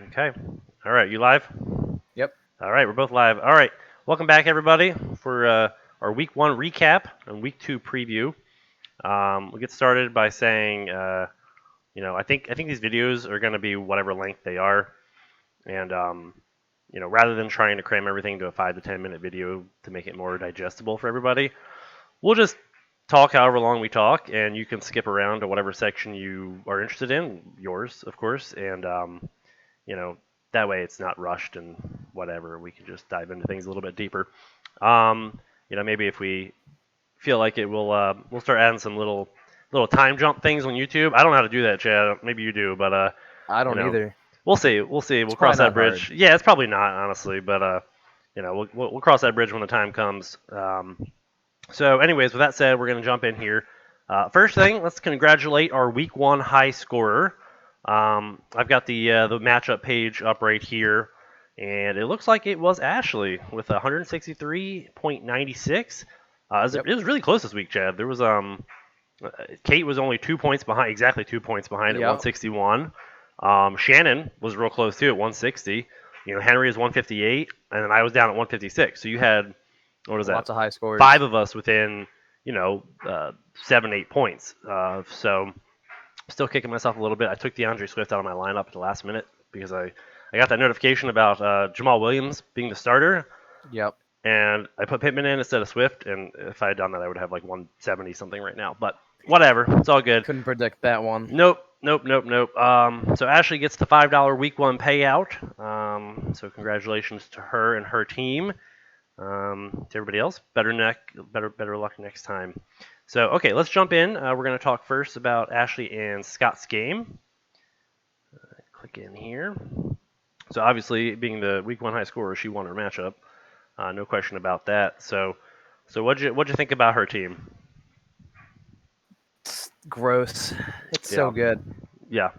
Okay. All right. You live? Yep. All right. We're both live. All right. Welcome back, everybody, for our Week 1 recap and Week 2 preview. We'll get started by saying, I think these videos are going to be whatever length they are, and rather than trying to cram everything to a 5 to 10 minute video to make it more digestible for everybody, we'll just talk however long we talk, and you can skip around to whatever section you are interested in, yours, of course, and you know, that way it's not rushed and whatever. We can just dive into things a little bit deeper. Maybe if we feel like it, we'll start adding some little time jump things on YouTube. I don't know how to do that, Chad. Maybe you do, but I you don't know, either. we'll see. We'll see. It's We'll probably cross that not hard. bridge. Yeah, it's probably not honestly, but we'll cross that bridge when the time comes. Anyways, with that said, we're gonna jump in here. First thing, let's congratulate our Week 1 high scorer. I've got the matchup page up right here, and it looks like it was Ashley with 163.96. Yep. It was really close this week, Chad. There was Kate was only 2 points behind, exactly 2 points behind at Yep. 161. Shannon was real close too at 160. Henry is 158, and then I was down at 156. So you had, what is that? Lots of high Five scores. of us within, 7, 8 points. So still kicking myself a little bit. I took DeAndre Swift out of my lineup at the last minute because I got that notification about Jamal Williams being the starter, Yep. and I put Pittman in instead of Swift. And if I had done that, I would have like 170 something right now. But whatever, it's all good. Couldn't predict that one. Nope. So Ashley gets the $5 week 1 payout. So congratulations to her and her team. To everybody else, better luck next time. So okay, let's jump in. We're going to talk first about Ashley and Scott's game. Click in here. So obviously, being the week 1 high scorer, she won her matchup. No question about that. So what'd you think about her team? It's gross. It's so Yeah, good. yeah.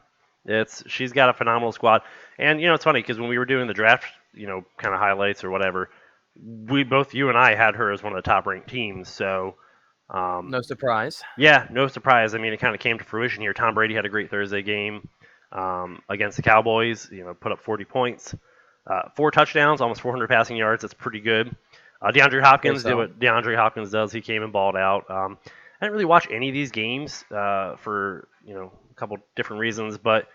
She's got a phenomenal squad, and it's funny because when we were doing the draft, kind of highlights or whatever, you and I had her as one of the top ranked teams. So No surprise. yeah, no surprise. I mean, it kind of came to fruition here. Tom Brady had a great Thursday game against the Cowboys. Put up 40 points, 4 touchdowns, almost 400 passing yards. That's pretty good. DeAndre Okay, Hopkins did so what DeAndre Hopkins does. He came and balled out. I didn't really watch any of these games for a couple different reasons, but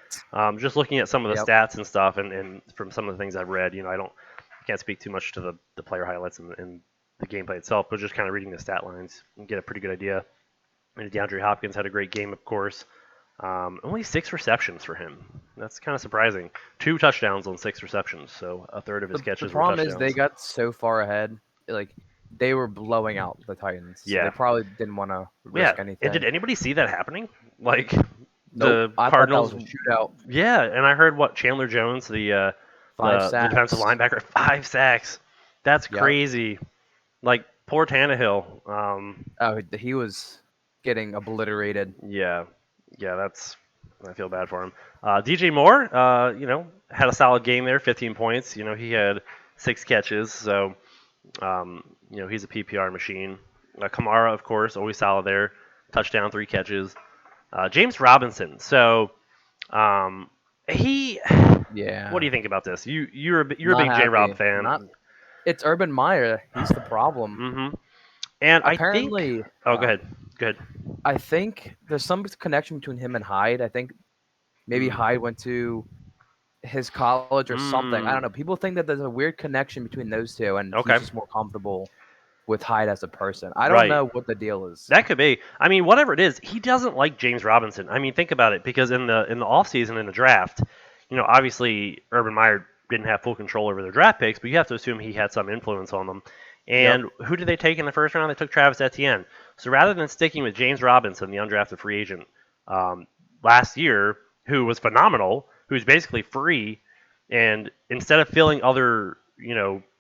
just looking at some of the yep. stats and stuff, and from some of the things I've read, I can't speak too much to the player highlights and the gameplay itself, but just kind of reading the stat lines and get a pretty good idea. And DeAndre Hopkins had a great game, of course. Only 6 receptions for him. That's kind of surprising. 2 touchdowns on 6 receptions, so a third of his The catches were problem is they touchdowns. got so far ahead. Like they were blowing out the Titans, so they Yeah, probably didn't want to yeah. risk And did anything. anybody see that happening? Like Nope. the I thought that Cardinals. was a shootout. Yeah, and I heard what Chandler Jones, Five the defensive sacks. linebacker, 5 sacks. That's Yep. crazy. Like poor Tannehill. Oh, he was getting obliterated. Yeah, yeah, I feel bad for him. DJ Moore, had a solid game there, 15 points. He had 6 catches, so he's a PPR machine. Kamara, of course, always solid there, touchdown, 3 catches. James Robinson, so he. What do Yeah. you think about this? You're a Not big J Rob happy. fan. Not. It's Urban Meyer. He's the problem. Mm-hmm. And I think. Apparently, Oh, go ahead. Go ahead. I think there's some connection between him and Hyde. I think maybe Mm. Hyde went to his college or something. I don't Mm. know. People think that there's a weird connection between those two, and he's Okay. just more comfortable with Hyde as a person. I don't Right. know what the deal is. That could be. I mean, whatever it is, he doesn't like James Robinson. I mean, think about it, because in the offseason in the draft, obviously Urban Meyer didn't have full control over their draft picks, but you have to assume he had some influence on them. Yep. And who did they take in the first round? They took Travis Etienne. So rather than sticking with James Robinson, the undrafted free agent, um, last year, who was phenomenal, who's basically free, and instead of filling other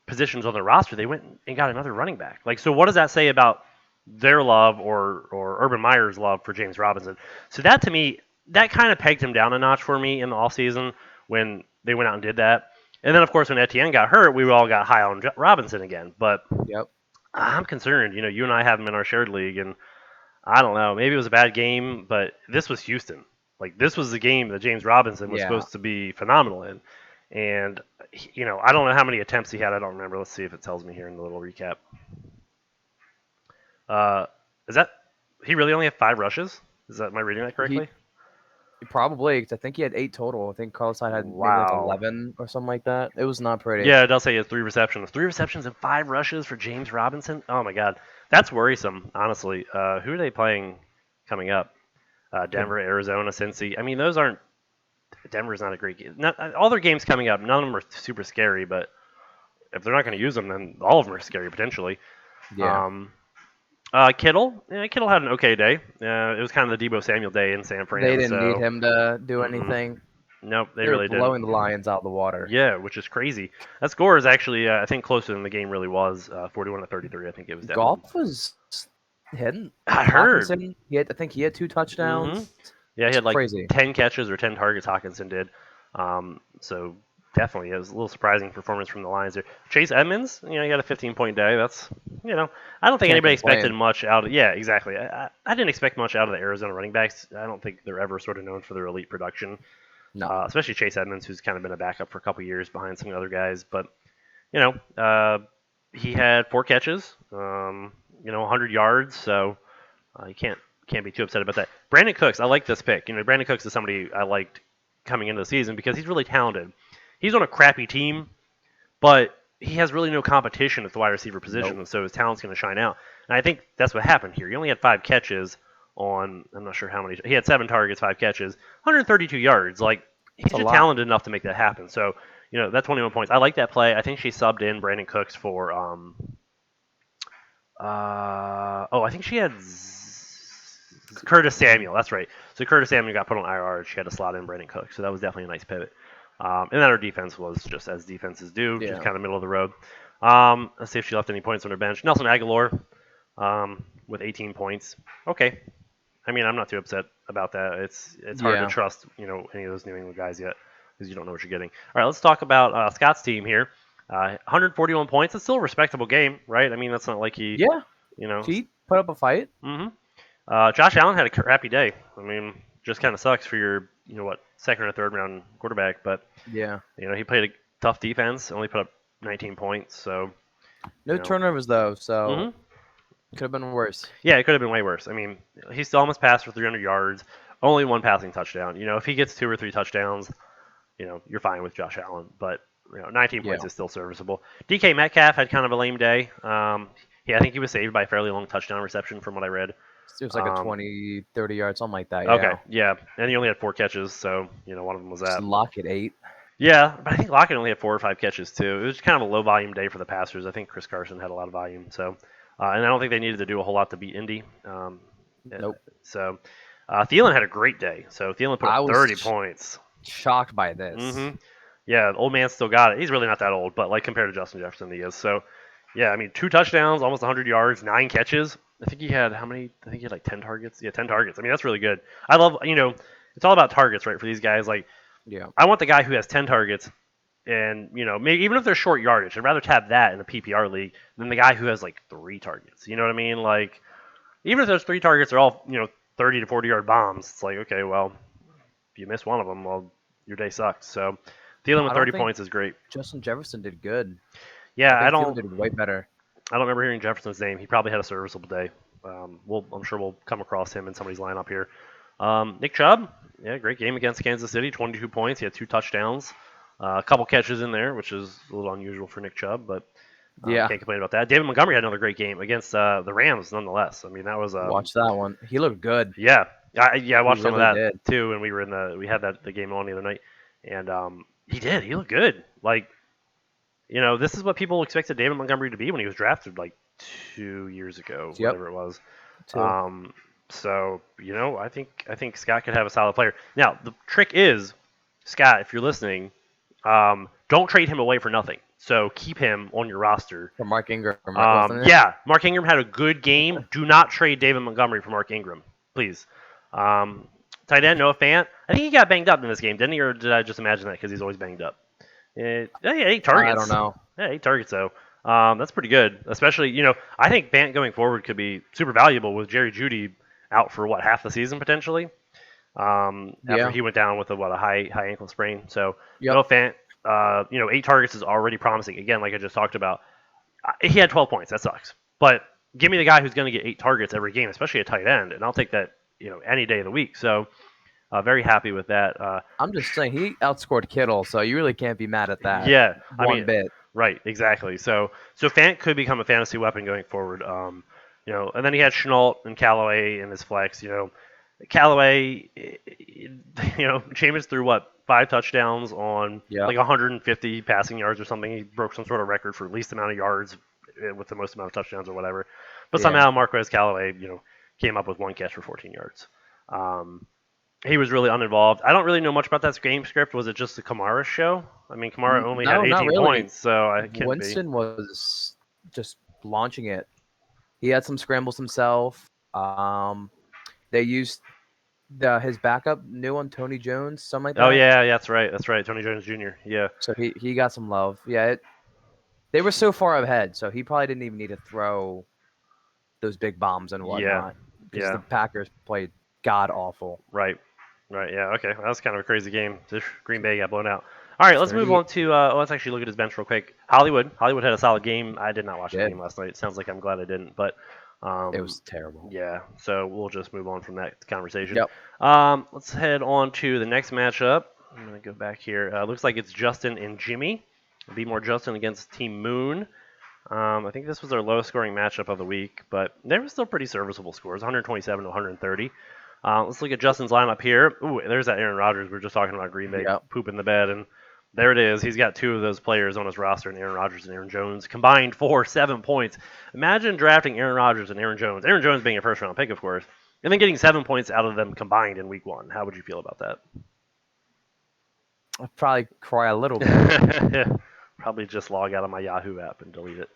positions on the roster, they went and got another running back. Like, so what does that say about their love or Urban Meyer's love for James Robinson? So that, to me, that kind of pegged him down a notch for me in the offseason when they went out and did that. And then, of course, when Etienne got hurt, we all got high on Robinson again. But Yep. I'm concerned. You and I have him in our shared league, and I don't know. Maybe it was a bad game, but this was Houston. Like, this was the game that James Robinson was Yeah. supposed to be phenomenal in. And I don't know how many attempts he had. I don't remember. Let's see if it tells me here in the little recap. Uh, is that he really only had 5 rushes? Am I reading that correctly? Probably, 'cause I think he had 8 total. I think Carlos Hyde had maybe like Wow. 11 or something like that. It was not pretty. Yeah, it does say he has 3 receptions. 3 receptions and 5 rushes for James Robinson. Oh my God, that's worrisome. Honestly, who are they playing coming up? The- Denver, Arizona, Cincy. I mean, those aren't. Denver's not a great game. Not, all their games coming up, none of them are super scary. But if they're not going to use them, then all of them are scary potentially. yeah. Um, Kittle, Kittle had an okay day. It was kind of the Debo Samuel day in San They Fran. didn't need So, him to do mm-mm. anything. Nope, they They were really didn't. blowing the Lions out of the water. Yeah, which is crazy. That score is actually, I think, closer than the game really was. 41-33. I think it was definitely. Golf was hitting. I heard. Hawkinson, I think he had 2 Mm-hmm. touchdowns. Yeah, he It's had like crazy. 10 catches or 10 targets. Hawkinson did. So definitely, it was a little surprising performance from the Lions there. Chase Edmonds, he got a 15-point day. That's, I don't think Can't anybody expected complain. much out of. Yeah, exactly. I didn't expect much out of the Arizona running backs. I don't think they're ever sort of known for their elite production. No. Especially Chase Edmonds, who's kind of been a backup for a couple years behind some other guys. But he had 4 catches, 100 yards. So you can't be too upset about that. Brandon Cooks, I like this pick. Brandon Cooks is somebody I liked coming into the season because he's really talented. He's on a crappy team, but he has really no competition at the wide receiver position, Nope. and so his talent's going to shine out. And I think that's what happened here. He only had 5 catches on, I'm not sure how many. He had 7 targets, 5 catches, 132 yards. Like, he's That's a just lot. talented enough to make that happen. So, that 21 points. I like that play. I think she subbed in Brandon Cooks for I think she had Curtis Samuel. That's right. So Curtis Samuel got put on IR. She had to slot in Brandon Cook. So that was definitely a nice pivot. And then her defense was just as defenses do, just Yeah. kind of middle of the road. Let's see if she left any points on her bench. Nelson Aguilar with 18 points. Okay. I mean, I'm not too upset about that. It's hard to Yeah. trust any of those New England guys yet because you don't know what you're getting. All right, let's talk about Scott's team here. 141 points. It's still a respectable game, right? I mean, that's not like he, Yeah. you know. He put up a fight. Mm-hmm. Josh Allen had a crappy day. I mean, just kind of sucks for your, second or third round quarterback. But Yeah. he played a tough defense. Only put up 19 points. So No turnovers though, so Mhm. could have been worse. Yeah, it could have been way worse. I mean, he still almost passed for 300 yards. Only 1 passing touchdown. If he gets 2 or 3 touchdowns, you're fine with Josh Allen. But 19 Yeah. points is still serviceable. DK Metcalf had kind of a lame day. I think he was saved by a fairly long touchdown reception from what I read. It was like a Um, 20, 30 yard, something like that. Okay, Yeah. yeah, and he only had 4 catches, so one of them was Just that. Lockett 8. Yeah, but I think Lockett only had 4 or 5 catches too. It was kind of a low volume day for the passers. I think Chris Carson had a lot of volume, so and I don't think they needed to do a whole lot to beat Indy. Nope. So Thielen had a great day. So Thielen put I up was 30 points. shocked by this. Mm-hmm. Yeah, the old man still got it. He's really not that old, but like compared to Justin Jefferson, he is. So yeah, I mean, 2 touchdowns, almost 100 yards, 9 catches. I think he had how many? I think he had like 10 targets. Yeah, 10 targets. I mean, that's really good. I love, it's all about targets, right? For these guys, like Yeah. I want the guy who has 10 targets, and maybe even if they're short yardage, I'd rather have that in a PPR league than the guy who has like 3 targets. You know what I mean? Like even if those 3 targets are all 30 to 40 yard bombs, it's like okay, well, if you miss one of them, well, your day sucks. So Thielen with I don't 30 think points is great. Justin Jefferson did good. Yeah, I think Thielen did way better. I don't remember hearing Jefferson's name. He probably had a serviceable day. I'm sure we'll come across him in somebody's lineup here. Nick Chubb, yeah, great game against Kansas City. 22 points. He had 2 touchdowns, a couple catches in there, which is a little unusual for Nick Chubb, but Yeah. can't complain about that. David Montgomery had another great game against the Rams, nonetheless. I mean, that was Watch that one. He looked good. yeah, I watched some of really that did. too, and we had the game on the other night, and he looked good. Like this is what people expected David Montgomery to be when he was drafted like 2 years ago, Yep. whatever it was. Too. So I think Scott could have a solid player. Now the trick is, Scott, if you're listening, don't trade him away for nothing. So keep him on your roster. For Mark Ingram. Wasn't it? Yeah, Mark Ingram had a good game. Do not trade David Montgomery for Mark Ingram, please. Tight end Noah Fant. I think he got banged up in this game, didn't he? Or did I just imagine that because he's always banged up? Yeah, 8 targets. I don't know. Yeah, 8 targets though. That's pretty good. Especially, I think Fant going forward could be super valuable with Jerry Jeudy out for half the season potentially. After Yeah. he went down with a high ankle sprain. So Yep. Noah Fant, 8 targets is already promising. Again, like I just talked about, he had 12 points. That sucks. But give me the guy who's going to get 8 targets every game, especially a tight end, and I'll take that any day of the week. So very happy with that. I'm just saying he outscored Kittle, so you really can't be mad at that Yeah, I one mean, bit. right, exactly. So Fant could become a fantasy weapon going forward. And then he had Chenault and Callaway in his flex. Callaway, Jameis threw what 5 touchdowns on Yeah, like 150 passing yards or something. He broke some sort of record for least amount of yards with the most amount of touchdowns or whatever. But yeah. somehow Marquez Callaway, came up with 1 catch for 14 yards. Um, he was really uninvolved. I don't really know much about that game script. Was it just the Kamara show? I mean, Kamara only had No, not 18 really. points, so I can't be. Winston was just launching it. He had some scrambles himself. They used his backup, new one, Tony Jones, something like Oh that. yeah, yeah, that's right. Tony Jones Jr. Yeah, So he got some love. Yeah, they were so far ahead, so he probably didn't even need to throw those big bombs and yeah, whatnot because the yeah. Packers played god awful. Right, right. Yeah. Okay, that was kind of a crazy game. Green Bay got blown out. All right, let's move 30 on to. Let's actually look at his bench real quick. Hollywood had a solid game. I did not watch the did. game last night. Sounds like I'm glad I didn't, but It um, was terrible. yeah. So we'll just move on from that conversation. Yep. Let's head on to the next matchup. I'm gonna go back here. Looks like it's Justin and Jimmy. Be more Justin against Team Moon. I think this was their lowest scoring matchup of the week, but they were still pretty serviceable scores, 127 to 130. Let's look at Justin's lineup here. Ooh, there's that Aaron Rodgers. We were just talking about Green Bay Yep. pooping the bed, and there it is. He's got 2 of those players on his roster, and Aaron Rodgers and Aaron Jones combined for 7 points. Imagine drafting Aaron Rodgers and Aaron Jones. Aaron Jones being a first round pick, of course, and then getting 7 points out of them combined in week 1. How would you feel about that? I'd probably cry a little bit Probably just log out of my Yahoo app and delete it.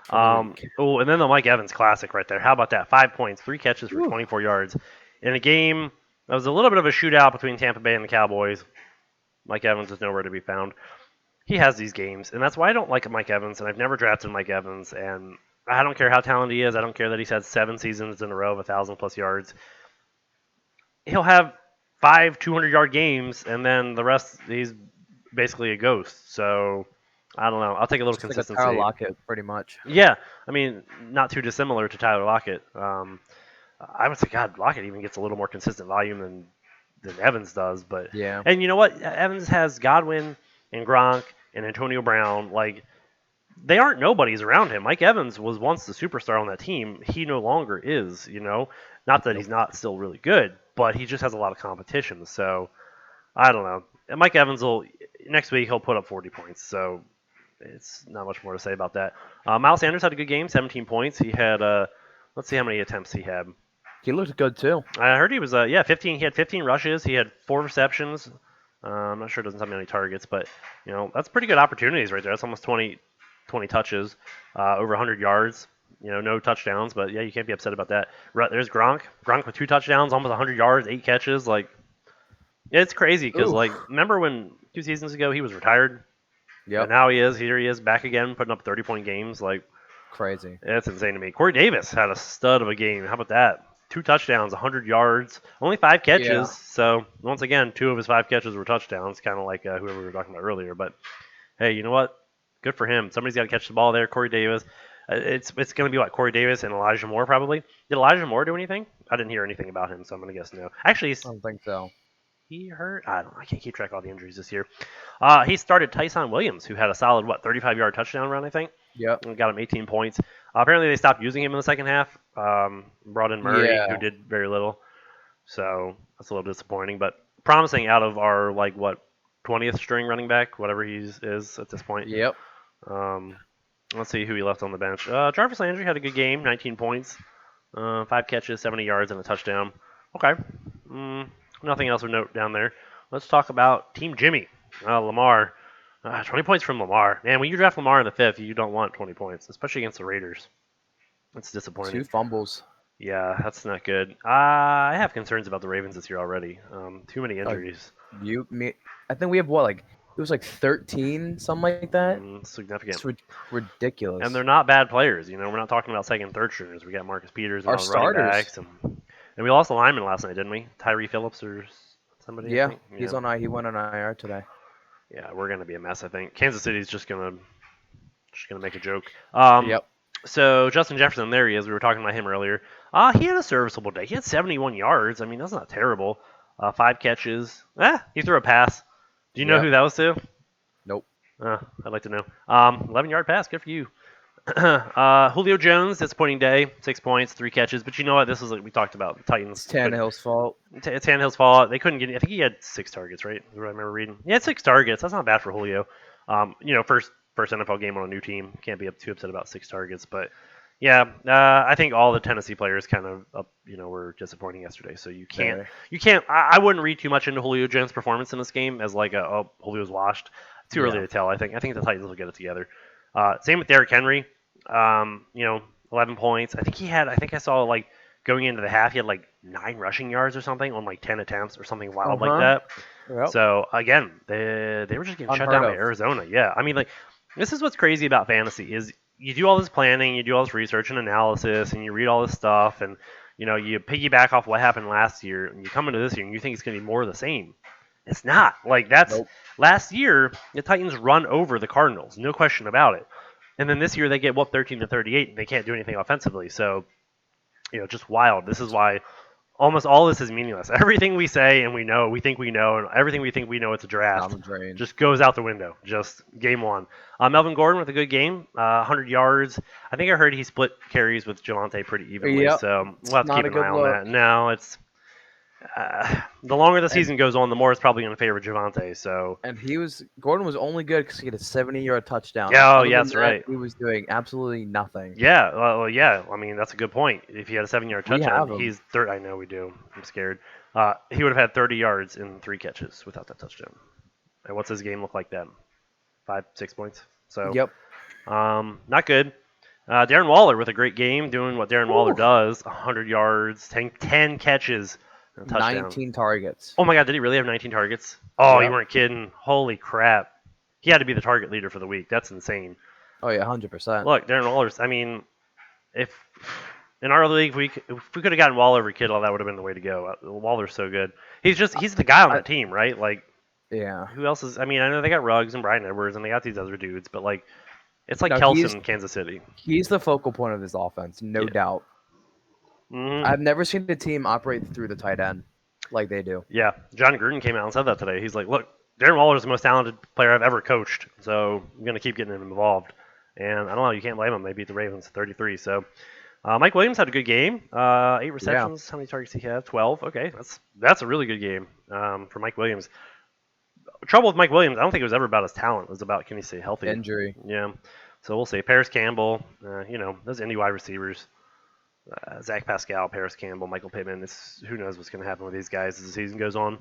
for the week. Oh, and then the Mike Evans classic right there. How about that? 5 points, 3 catches for Whew. 24 yards in a game that was a little bit of a shootout between Tampa Bay and the Cowboys. Mike Evans is nowhere to be found. He has these games, and that's why I don't like Mike Evans, and I've never drafted Mike Evans, and I don't care how talented he is. I don't care that he's had 7 seasons in a row of 1,000+ yards. He'll have 5 200-yard games, and then the rest he's basically a ghost. So I don't know. I'll take a little Just like a consistency. Tyler Lockett, pretty much. Yeah, I mean, not too dissimilar to Tyler Lockett. I would say, God, Lockett even gets a little more consistent volume than Evans does. But Yeah. and you know what? Evans has Godwin and Gronk and Antonio Brown. Like they aren't nobodies around him. Mike Evans was once the superstar on that team. He no longer is. Not that he's Nope. not still really good, but he just has a lot of competition. So I don't know. And Mike Evans will next week he'll put up 40 points. So it's not much more to say about that. Miles Sanders had a good game, 17 points. He had let's see how many attempts he had. He looked good too. I heard he was 15. He had 15 rushes. He had 4 receptions. I'm not sure it doesn't have many targets, but that's pretty good opportunities right there. That's almost 20 touches, over 100 yards. No touchdowns, but yeah, you can't be upset about that. There's Gronk. Gronk with 2 touchdowns, almost 100 yards, 8 catches. Like, yeah, it's crazy because Ooh. remember when 2 seasons ago he was retired, Yep. and now here he is back again, putting up 30-point games. Like, Crazy. that's insane to me. Corey Davis had a stud of a game. How about that? 2 touchdowns, 100 yards, only 5 catches. Yeah. So once again, 2 of his 5 catches were touchdowns, kind of like whoever we were talking about earlier. But hey, you know what? Good for him. Somebody's got to catch the ball there. Corey Davis. It's going to be like Corey Davis and Elijah Moore probably. Did Elijah Moore do anything? I didn't hear anything about him, so I'm going to guess no. Actually, I don't think so. he hurt. I can't keep track of all the injuries this year. He started Tyson Williams, who had a solid 35-yard touchdown run, I think. Yep. And got him 18 points. Apparently, they stopped using him in the second half. Brought in Murray, Yeah. who did very little. So that's a little disappointing, but promising out of our 20th string running back, whatever he is at this point. Yep. Um, let's see who he left on the bench. Jarvis Landry had a good game, 19 points, 5 catches, 70 yards, and a touchdown. Okay. Nothing else of note down there. Let's talk about Team Jimmy. Lamar. 20 points from Lamar. Man, when you draft Lamar in the 5th, you don't want 20 points, especially against the Raiders. That's disappointing. 2 fumbles. Yeah, that's not good. I have concerns about the Ravens this year already. Too many injuries. Me. I think we have it was 13, something like that. Significant. It's ridiculous. And they're not bad players. We're not talking about second, third stringers. We got Marcus Peters and Our all the running starters. backs, and we lost a lineman last night, didn't we? Tyree Phillips or somebody. I Yeah, think? he's on. He went on IR today. Yeah, we're gonna be a mess. I think Kansas City's just gonna make a joke. Yep. So Justin Jefferson, there he is. We were talking about him earlier. He had a serviceable day. He had 71 yards. I mean, that's not terrible. 5 catches. He threw a pass. Do you know Yep. who that was to? Nope. I'd like to know. 11-yard pass. Good for you. Julio Jones, disappointing day. 6 points, 3 catches. But you know what? This is like we talked about. The Titans. It's Tannehill's fault. It's Tannehill's fault. They couldn't get. I think he had 6 targets, right? Is what I remember reading. He had 6 targets. That's not bad for Julio. First NFL game on a new team. Can't be too upset about 6 targets. But yeah, I think all the Tennessee players kind of were disappointing yesterday. So Very. you can't. I wouldn't read too much into Julio Jones' performance in this game as like Julio's washed. Too early Yeah. to tell. I think the Titans will get it together. Same with Derrick Henry. 11 points. I think I saw like going into the half, he had like 9 rushing yards or something on like 10 attempts or something wild like that. Yep. So again, they were just getting shut Unheard down by of. Arizona. Yeah, I mean like this is what's crazy about fantasy is you do all this planning, you do all this research and analysis, and you read all this stuff, and you piggyback off what happened last year, and you come into this year and you think it's going to be more of the same. It's not. Like that's Nope. last year the Titans run over the Cardinals, no question about it. And then this year they get whooped 13-38 and they can't do anything offensively. So, just wild. This is why almost all this is meaningless. Everything we say and we think we know, and everything we think we know it's a draft, Down the drain. just goes out the window. Just game one. Melvin Gordon with a good game, 100 yards. I think I heard he split carries with Javante pretty evenly. Yep. So we'll have to Not keep a an good eye on look. that. No, it's the longer the season goes on, the more it's probably going to favor Javante. So And Gordon was only good because he had a 70-yard touchdown. Yeah, Other yeah, than that's that, right. He was doing absolutely nothing. Yeah, yeah. I mean, that's a good point. If he had a 7-yard We have touchdown, him. he's third. I know we do. I'm scared. He would have had 30 yards in 3 catches without that touchdown. And what's his game look like then? 5, 6 points. So, Yep. not good. Darren Waller with a great game, doing what Darren Waller Ooh. does: 100 yards, 10 catches, and a touchdown. 19 targets. Oh my God, did he really have 19 targets? Oh, you Yep. weren't kidding. Holy crap. He had to be the target leader for the week. That's insane. Oh yeah, 100%. Look, Darren Waller's. I mean, if in our league if we could have gotten Waller over Kittle, that would have been the way to go. Waller's so good. He's the guy on that team, right? Like, Yeah. who else is? I mean, I know they got Ruggs and Brian Edwards, and they got these other dudes, but like, it's like No, Kelson in Kansas City. He's the focal point of this offense, no Yeah. doubt. Mm-hmm. I've never seen a team operate through the tight end like they do. Yeah, John Gruden came out and said that today. He's like, look, Darren Waller's the most talented player I've ever coached, so I'm gonna keep getting him involved. And I don't know, you can't blame him. They beat the Ravens 33. So Mike Williams had a good game. 8 receptions. How many targets did he have? 12. Okay, that's a really good game for Mike Williams. Trouble with Mike Williams, I don't think it was ever about his talent. It was about can he stay healthy. Injury. Yeah. So we'll see. Paris Campbell, those Indy wide receivers. Zach Pascal, Paris Campbell, Michael Pittman. Who knows what's going to happen with these guys as the season goes on.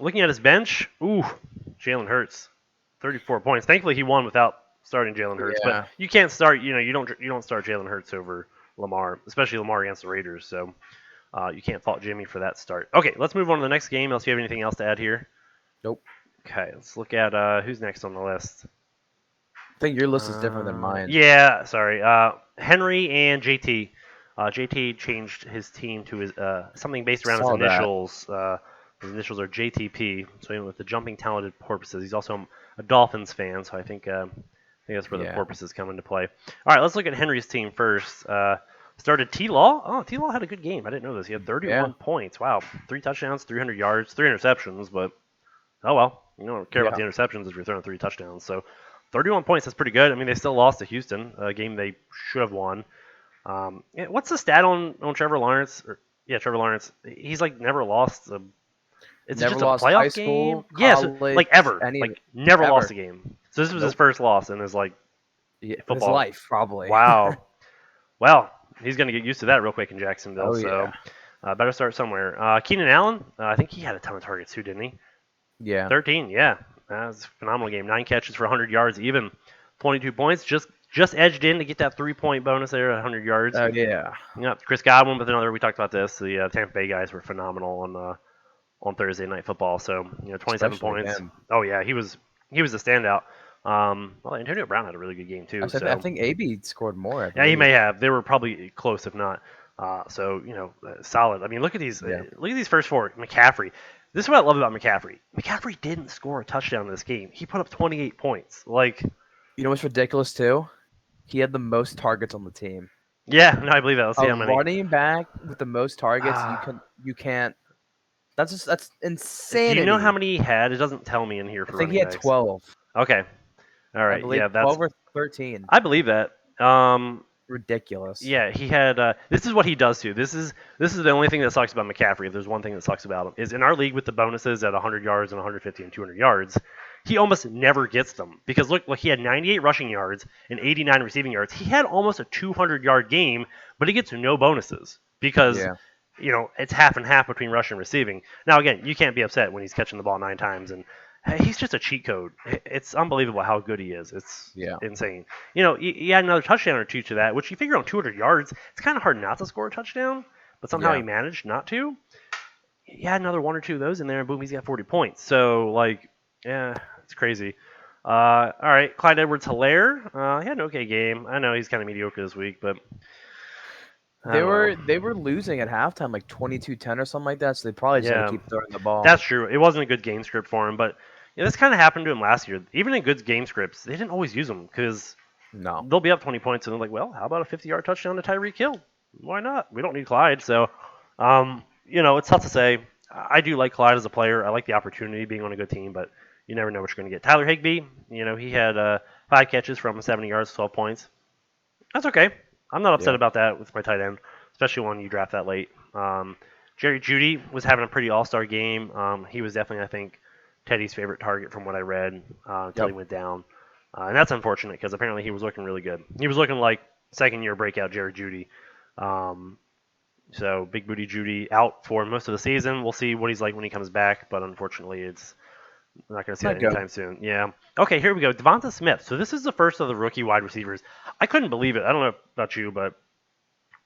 Looking at his bench, Jalen Hurts, 34 points. Thankfully, he won without starting Jalen Hurts. Yeah. But you can't start. You don't start Jalen Hurts over Lamar, especially Lamar against the Raiders. So you can't fault Jimmy for that start. Okay, let's move on to the next game. Unless you have anything else to add here. Nope. Okay, let's look at who's next on the list. I think your list is different than mine. Yeah, sorry. Henry and JT. JT changed his team to his something based around his Saw that. initials. His initials are JTP. So he went with the Jumping Talented Porpoises. He's also a Dolphins fan, so I think that's where the Yeah. porpoises come into play. All right, let's look at Henry's team first. Started T-Law. Oh, T-Law had a good game. I didn't know this. He had 31 points. Wow, 3 touchdowns, 300 yards, 3 interceptions, but oh well. You don't care about the interceptions if you're throwing 3 touchdowns. So 31 points, that's pretty good. I mean, they still lost to Houston, a game they should have won. What's the stat on Trevor Lawrence? Trevor Lawrence. He's like never lost a. It's Never just a lost playoff high game. school, Yeah, so, college, like ever. any- Like never ever. lost a game. So this was his Nope. first loss in his like. Yeah, his Football. life, probably. Wow. Well, he's gonna get used to that real quick in Jacksonville. Oh, so better start somewhere. Keenan Allen. I think he had a ton of targets too, didn't he? Yeah. 13. Yeah, that was a phenomenal game. 9 catches for 100 yards, even 22 points. Just edged in to get that 3-point bonus there at 100 yards. Oh yeah. Yeah, Chris Godwin with another. We talked about this. The Tampa Bay guys were phenomenal on Thursday Night Football. So 27 Especially points. him. Oh yeah, he was a standout. Well, Antonio Brown had a really good game too. I think AB scored more. I yeah, he believe. may have. They were probably close, if not. So solid. I mean, look at these. Yeah. Look at these first 4. McCaffrey. This is what I love about McCaffrey. McCaffrey didn't score a touchdown in this game. He put up 28 points. Like, You know what's ridiculous too? He had the most targets on the team. yeah, no, I believe that. Let's see A how many. running back with the most targets, Ah, you can't. That's do you know how insanity. many he had? It doesn't tell me in here I for think he running had backs. 12. Okay, all I right, believe yeah, that's. 12 or 13. I believe that. Ridiculous. Yeah, he had. This is what he does too. This is the only thing that sucks about McCaffrey. If there's one thing that sucks about him, is in our league with the bonuses at 100 yards and 150 and 200 yards, he almost never gets them because look, he had 98 rushing yards and 89 receiving yards. He had almost a 200-yard game, but he gets no bonuses because Yeah. it's half and half between rushing and receiving. Now again, you can't be upset when he's catching the ball 9 times and he's just a cheat code. It's unbelievable how good he is. It's Yeah. insane. He had another touchdown or two to that, which you figure on 200 yards, it's kind of hard not to score a touchdown, but somehow he Yeah. managed not to. He had another one or two of those in there, and boom, he's got 40 points. So, like, yeah, it's crazy. All right, Clyde Edwards-Helaire. He had an okay game. I know he's kind of mediocre this week, but I They don't know. were they were losing at halftime like 22-10 or something like that, so they probably just had to Yeah, keep throwing the ball. that's true. It wasn't a good game script for him, but this kind of happened to him last year. Even in good game scripts, they didn't always use them because No. they'll be up 20 points and they're like, well, how about a 50-yard touchdown to Tyreek Hill? Why not? We don't need Clyde. So, it's tough to say. I do like Clyde as a player. I like the opportunity being on a good team, but you never know what you're going to get. Tyler Higbee, he had 5 catches from 70 yards, 12 points. That's okay. I'm not upset Yeah. about that with my tight end, especially when you draft that late. Jerry Jeudy was having a pretty all-star game. He was definitely, I think, Teddy's favorite target from what I read until he Yep. went down. And that's unfortunate because apparently he was looking really good. He was looking like second-year breakout Jerry Jeudy. Um, so Big Booty Judy out for most of the season. We'll see what he's like when he comes back, but unfortunately, it's we're not going to see that Not good. anytime soon. Yeah. Okay, here we go. Devonta Smith. So this is the first of the rookie wide receivers. I couldn't believe it. I don't know about you, but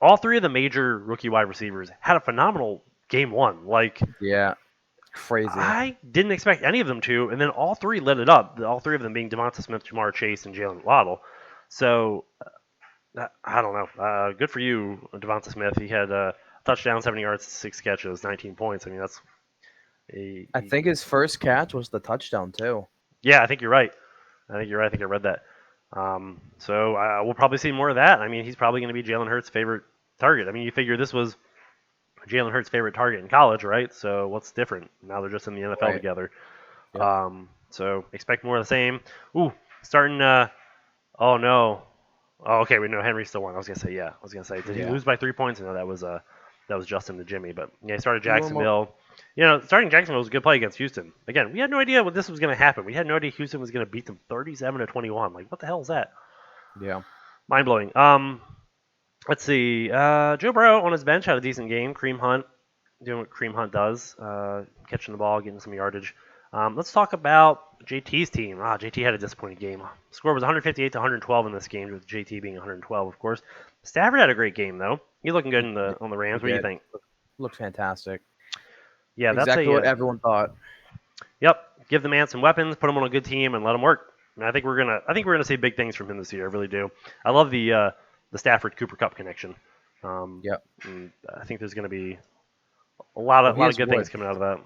all three of the major rookie wide receivers had a phenomenal game one. Like Yeah. Crazy. I didn't expect any of them to, and then all three lit it up. All three of them being Devonta Smith, Jamar Chase, and Jalen Waddle. So I don't know. Good for you, Devonta Smith. He had a touchdown, 70 yards, 6 catches, 19 points. I mean, that's I think his first catch was the touchdown too. yeah. I think you're right. I think you're right. I think I read that. So we'll probably see more of that. I mean, he's probably going to be Jalen Hurts' favorite target. I mean, you figure this was Jalen Hurts' favorite target in college, right? So what's different? Now they're just in the NFL Right. together. Yep. So expect more of the same. Ooh, starting. Oh no. Oh, okay. We know Henry still won. I was gonna say yeah. I was gonna say did he Yeah. lose by 3 points? No, that was Justin to Jimmy. But yeah, he started Normal. Jacksonville. Starting Jacksonville was a good play against Houston. Again, we had no idea what this was gonna happen. We had no idea Houston was gonna beat them 37-21. Like what the hell is that? Yeah. Mind blowing. Let's see. Joe Burrow on his bench had a decent game. Cream Hunt doing what Cream Hunt does, catching the ball, getting some yardage. Let's talk about JT's team. JT had a disappointing game. Score was 158 to 112 in this game, with JT being 112, of course. Stafford had a great game though. He's looking good on the He Rams. What do you did. think? Looked fantastic. Yeah, that's Exactly a what everyone thought. yep. Give the man some weapons, put him on a good team, and let him work. And I think we're gonna see big things from him this year. I really do. I love the Stafford Cooper Cup connection. Yep. And I think there's gonna be a lot Well, of he lot of is good wood. things coming out of that.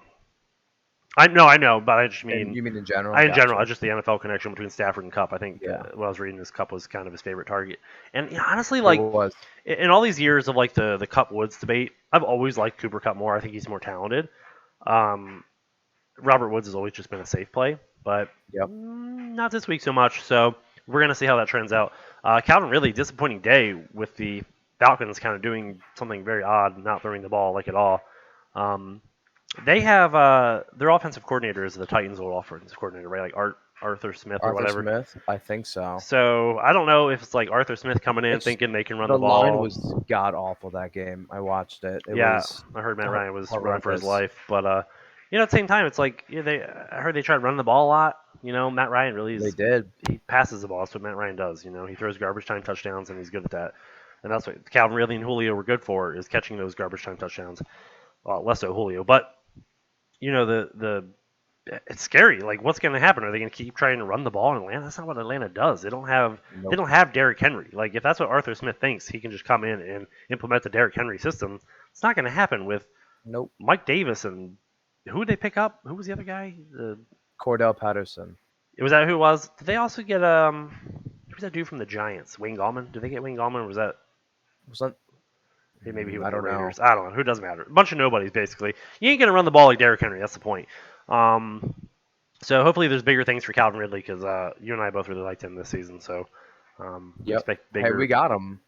I know, but I just And mean you mean in general? in general, Gotcha. just the NFL connection between Stafford and Cup. I think Yeah. what I was reading is Cup was kind of his favorite target. And honestly, It like was. in all these years of like the Cup Woods debate, I've always liked Cooper Cup more. I think he's more talented. Um, Robert Woods has always just been a safe play, but Yep. not this week so much. So we're gonna see how that trends out. Calvin really disappointing day with the Falcons kind of doing something very odd, not throwing the ball like at all. Um, they have their offensive coordinator is the Titans' old offensive coordinator, right? Like Arthur Smith or Arthur whatever. Smith, I think so. So I don't know if it's like Arthur Smith coming in It's thinking they can run the the line ball. was god awful that game. I watched it. It Yeah, was I heard Matt Ryan was running for his horrendous. life, but at the same time, it's like I heard they tried running the ball a lot. Matt Ryan really They is did. he passes the ball. That's what Matt Ryan does. He throws garbage time touchdowns, and he's good at that. And that's what Calvin Ridley and Julio were good for, is catching those garbage time touchdowns. Well, less so Julio, but the it's scary. Like, what's going to happen? Are they going to keep trying to run the ball in Atlanta? That's not what Atlanta does. They don't have Nope. Derrick Henry. Like, if that's what Arthur Smith thinks, he can just come in and implement the Derrick Henry system. It's not going to happen with Nope. Mike Davis and who did they pick up? Who was the other guy? Cordell Patterson. Was that who it was? Did they also get who was that dude from the Giants? Wayne Gallman? Did they get Wayne Gallman? Or was that Was that? maybe he went I to the don't know. Raiders? I don't know. Who doesn't matter? A bunch of nobodies basically. You ain't gonna run the ball like Derrick Henry. That's the point. Um, so hopefully there's bigger things for Calvin Ridley because you and I both really liked him this season. So we Yep. expect Hey, we bigger. got him.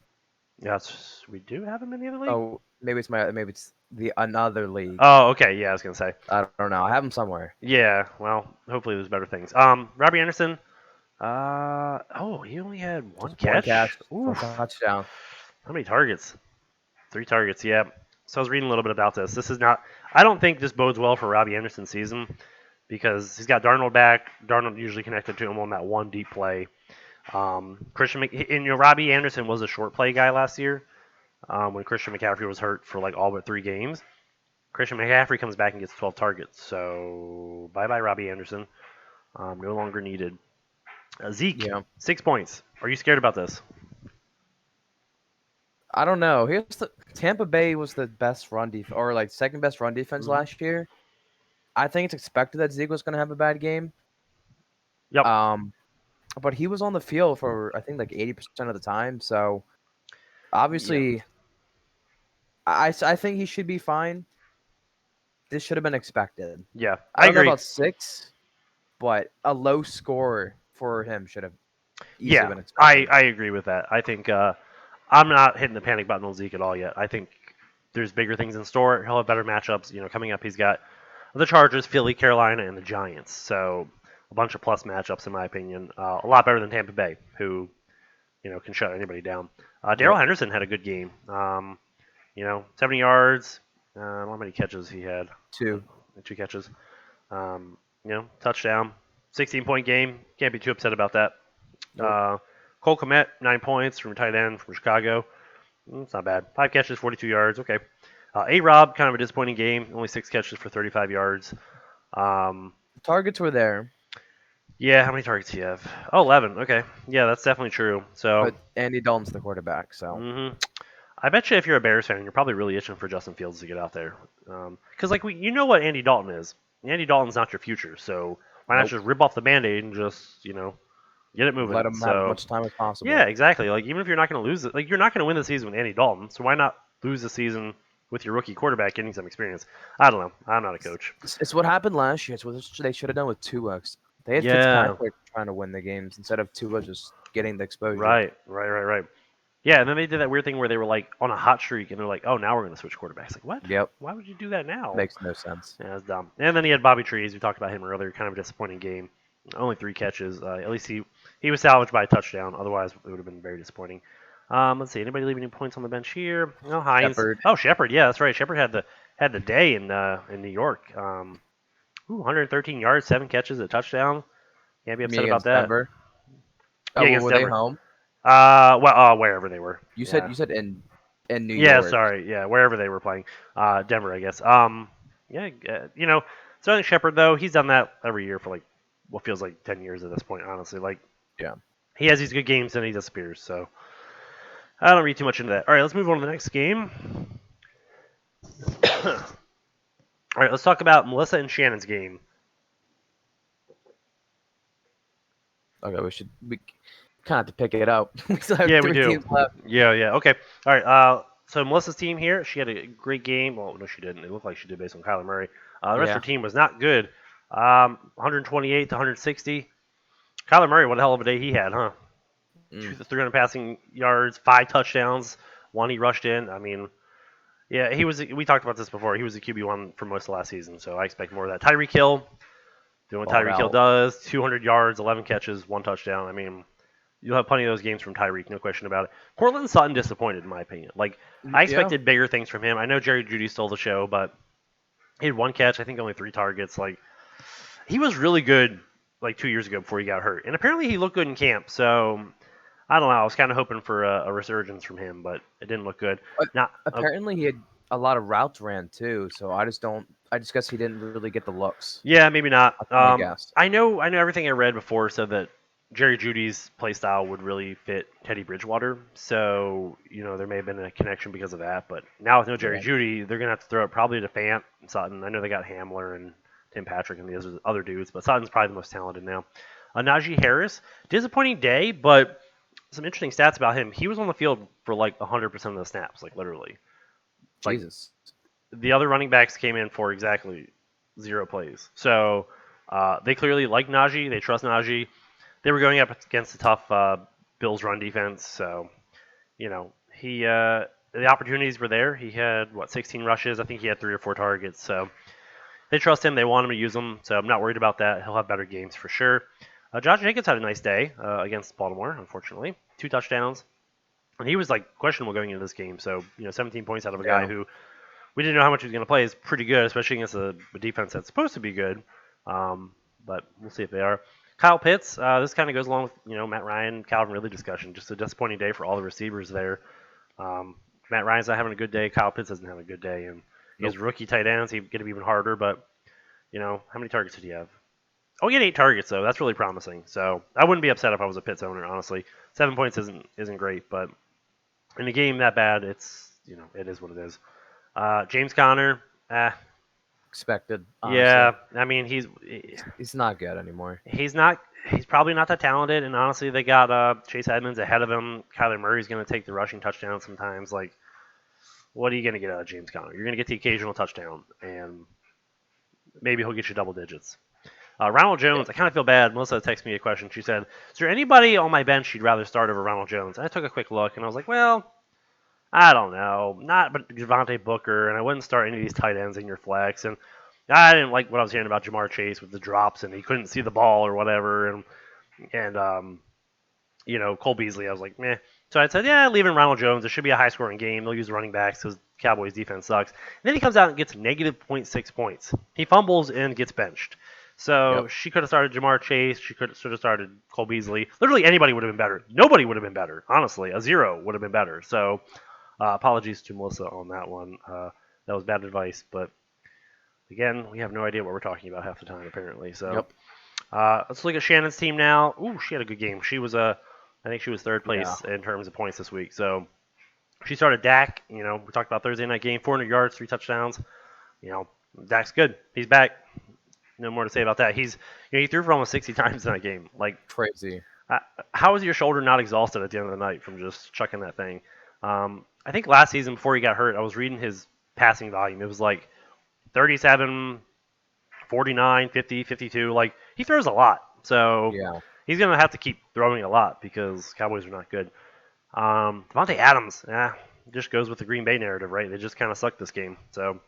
Yes, we do have him in the other league. Oh, maybe it's the another league. Oh, okay. Yeah, I was gonna say. I don't know. I have him somewhere. Yeah. Well, hopefully there's better things. Robbie Anderson. Oh, he only had one Just one catch, one Oof. touchdown. How many targets? 3 targets. Yeah. So I was reading a little bit about this. This is not. I don't think this bodes well for Robbie Anderson's season because he's got Darnold back. Darnold usually connected to him on that one deep play. Robbie Anderson was a short play guy last year when Christian McCaffrey was hurt for like all but 3 games. Christian McCaffrey comes back and gets 12 targets. So bye bye Robbie Anderson. No longer needed. Zeke, Yeah. 6 points. Are you scared about this? I don't know. Tampa Bay was the best run defense, or like second best run defense Mhm. last year. I think it's expected that Zeke was going to have a bad game. Yep. But he was on the field for I think like 80% of the time. So obviously, I think he should be fine. This should have been expected. Yeah, I I don't know agree. about 6, but a low score for him should have easily Yeah, been I, expected. I agree with that. I think I'm not hitting the panic button on Zeke at all yet. I think there's bigger things in store. He'll have better matchups. Coming up, he's got the Chargers, Philly, Carolina, and the Giants. So a bunch of plus matchups, in my opinion. A lot better than Tampa Bay, who can shut anybody down. Darrell Yep. Henderson had a good game. 70 yards. I don't know how many catches he had. 2. 2 catches. Touchdown. 16-point game. Can't be too upset about that. Nope. Cole Kmet, 9 points from tight end from Chicago. It's not bad. 5 catches, 42 yards. Okay. A-Rob, kind of a disappointing game. Only 6 catches for 35 yards. Targets were there, Yeah, how many targets do you have? Oh, 11. Okay. Yeah, that's definitely true. So, but Andy Dalton's the quarterback, so I bet you if you're a Bears fan, you're probably really itching for Justin Fields to get out there. Because, you know what Andy Dalton is. Andy Dalton's not your future. So, why not Nope. just rip off the Band-Aid and just, get it moving? let him have as much time as possible. Yeah, exactly. Like even if you're not going to lose it, you're not going to win the season with Andy Dalton. So why not lose the season with your rookie quarterback getting some experience? I don't know. I'm not a coach. It's what happened last year. It's what they should have done with Tua. They had Yeah. Fitzpatrick trying to win the games instead of Tua just getting the exposure. Right. Yeah, and then they did that weird thing where they were like on a hot streak and they're like, oh, now we're going to switch quarterbacks. Like what? Yep. Why would you do that now? Makes no sense. Yeah, that's dumb. And then he had Bobby Trees. We talked about him earlier. Kind of a disappointing game. Only 3 catches. At least he was salvaged by a touchdown. Otherwise, it would have been very disappointing. Let's see. Anybody leaving any points on the bench here? No, Hines. Shepard. Oh, Shepard. Yeah, that's right. Shepard had the day in New York. 113 yards, 7 catches, a touchdown. Can't be upset about that. Denver. Yeah, Oh, against were Denver. they home? Wherever they were. You Yeah. said in New Yeah, York. sorry. Yeah, wherever they were playing. Denver, I guess. So I think Shepard though, he's done that every year for what feels like 10 years at this point, honestly. Yeah. He has these good games and he disappears. So I don't read too much into that. All right, let's move on to the next game. All right, let's talk about Melissa and Shannon's game. Okay, we kind of have to pick it up. We still have Yeah, we 3 do. teams left. Yeah. Okay. All right. So Melissa's team here, she had a great game. Well, no, she didn't. It looked like she did based on Kyler Murray. The rest of her team was not good. 128 to 160. Kyler Murray, what a hell of a day he had, huh? 300 passing yards, 5 touchdowns, 1 he rushed in. I mean, yeah, he was. We talked about this before. He was the QB1 for most of last season, so I expect more of that. Tyreek Hill, doing what Tyreek Hill does, 200 yards, 11 catches, 1 touchdown. I mean, you'll have plenty of those games from Tyreek, no question about it. Cortland Sutton disappointed, in my opinion. I expected bigger things from him. I know Jerry Jeudy stole the show, but he had 1 catch, I think only 3 targets. He was really good 2 years ago before he got hurt, and apparently he looked good in camp. So I don't know. I was kind of hoping for a resurgence from him, but it didn't look good. Apparently he had a lot of routes ran too, so I just guess he didn't really get the looks. Yeah, maybe not. I guess. I know everything I read before said that Jerry Judy's play style would really fit Teddy Bridgewater. So, there may have been a connection because of that. But now with no Jerry Yeah. Judy, they're going to have to throw it probably to Fant and Sutton. I know they got Hamler and Tim Patrick and the other dudes, but Sutton's probably the most talented now. Najee Harris, disappointing day, but some interesting stats about him. He was on the field for like 100% of the snaps, like literally. Like Jesus. the other running backs came in for exactly 0 plays. So they clearly like Najee. They trust Najee. They were going up against a tough Bills run defense, so he the opportunities were there. He had 16 rushes. I think he had 3 or 4 targets. So they trust him. They want him to use them. So I'm not worried about that. He'll have better games for sure. Josh Jacobs had a nice day against Baltimore. Unfortunately, 2 touchdowns, and he was like questionable going into this game. So 17 points out of a guy Yeah. who we didn't know how much he was going to play is pretty good, especially against a defense that's supposed to be good. But we'll see if they are. Kyle Pitts, this kind of goes along with Matt Ryan, Calvin Ridley discussion. Just a disappointing day for all the receivers there. Matt Ryan's not having a good day. Kyle Pitts doesn't have a good day, and his Nope. rookie tight ends, he's going to be even harder. But how many targets did he have? Oh, he had 8 targets though. That's really promising. So I wouldn't be upset if I was a Pitts owner, honestly. 7 points isn't great, but in a game that bad, it's it is what it is. James Conner, Expected. Honestly, yeah. I mean, he's not good anymore. he's not. He's probably not that talented, and honestly, they got Chase Edmonds ahead of him. Kyler Murray's going to take the rushing touchdown sometimes. Like, what are you going to get out of James Conner? You're going to get the occasional touchdown, and maybe he'll get you double digits. Ronald Yeah. Jones, I kind of feel bad. Melissa texted me a question. She said, "Is there anybody on my bench you'd rather start over Ronald Jones?" And I took a quick look, and I was like, "Well, I don't know. Not but Devontae Booker, and I wouldn't start any of these tight ends in your flex. And I didn't like what I was hearing about Jamar Chase with the drops, and he couldn't see the ball or whatever. And Cole Beasley, I was like, meh. So I said, yeah, leaving Ronald Jones. It should be a high-scoring game. They'll use the running backs because Cowboys defense sucks. And then he comes out and gets negative -0.6 points. He fumbles and gets benched. So Yep. she could have started Jamar Chase. She should have started Cole Beasley. Literally anybody would have been better. Nobody would have been better. Honestly, a 0 would have been better. So apologies to Melissa on that one. That was bad advice, but again, we have no idea what we're talking about half the time, apparently. So Yep. let's look at Shannon's team now. Ooh, she had a good game. She was I think she was third Yeah. place in terms of points this week. So she started Dak. We talked about Thursday night game, 400 yards, 3 touchdowns. Dak's good. He's back. No more to say about that. He threw for almost 60 times in that game. Like, Crazy. how is your shoulder not exhausted at the end of the night from just chucking that thing? I think last season before he got hurt, I was reading his passing volume. It was like 37, 49, 50, 52. Like, he throws a lot. So Yeah. he's going to have to keep throwing a lot because Cowboys are not good. Devontae Adams, just goes with the Green Bay narrative, right? They just kind of suck this game. So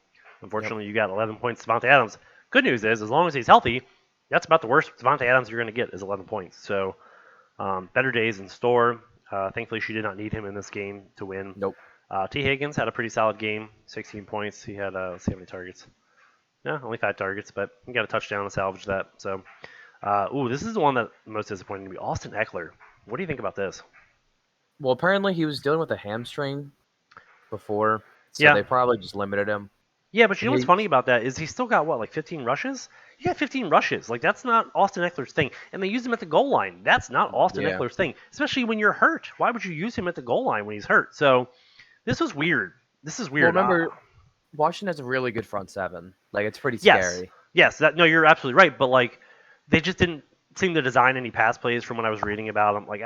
unfortunately, you got 11 points. Devontae Adams. Good news is, as long as he's healthy, that's about the worst Devontae Adams you're going to get is 11 points. So better days in store. Thankfully, she did not need him in this game to win. Nope. T. Higgins had a pretty solid game, 16 points. He had, let's see how many targets. Yeah, only 5 targets, but he got a touchdown to salvage that. So, this is the one that most disappointed me. Austin Eckler. What do you think about this? Well, apparently he was dealing with a hamstring before, so Yeah. they probably just limited him. Yeah, but you know what's He- funny about that is he still got like 15 rushes? He got 15 rushes. Like that's not Austin Eckler's thing. And they used him at the goal line. That's not Austin Yeah. Eckler's thing, especially when you're hurt. Why would you use him at the goal line when he's hurt? So this was weird. This is Well, weird. remember, Washington has a really good front seven. Like it's pretty Yes. scary. Yes, no, you're absolutely right. But like, they just didn't seem to design any pass plays from what I was reading about him. Like,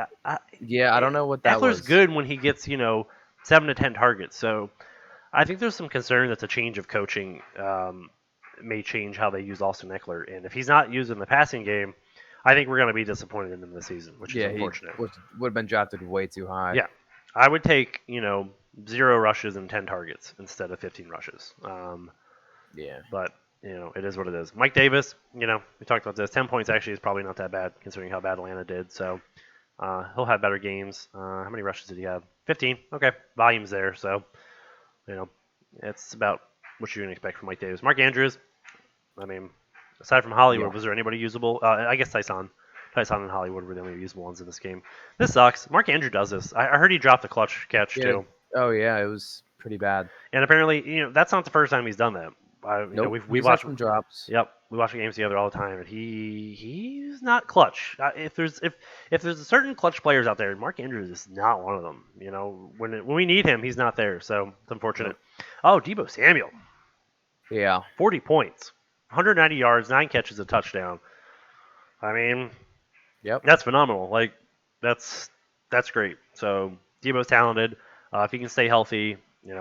Yeah, I don't know what that Eckler's was. good when he gets 7 to 10 targets. So I think there's some concern that the change of coaching may change how they use Austin Eckler. And if he's not used in the passing game, I think we're going to be disappointed in him this season, which Yeah, is he unfortunate. would have been drafted way too high. Yeah. I would take 0 rushes and 10 targets instead of 15 rushes. Yeah. But it is what it is. Mike Davis, we talked about this. 10 points actually is probably not that bad considering how bad Atlanta did. So he'll have better games. How many rushes did he have? 15. Okay, volume's there. So it's about what you can expect from Mike Davis. Mark Andrews. I mean, aside from Hollywood, Yeah. was there anybody usable? I guess Tyson and Hollywood were the only usable ones in this game. This sucks. Mark Andrews does this. I heard he dropped the clutch catch Yeah. too. Oh yeah, it was pretty bad. And apparently, that's not the first time he's done that. Nope. We He's had watch. some drops. Yep, we watch the games together all the time, and he's not clutch. If there's a certain clutch players out there, Mark Andrews is not one of them. When we need him, he's not there. So it's unfortunate. Nope. Oh, Debo Samuel, Yeah. 40 points, 190 yards, 9 catches, a touchdown. I mean, Yep. that's phenomenal. Like that's that's great. So Debo's talented. If he can stay healthy, I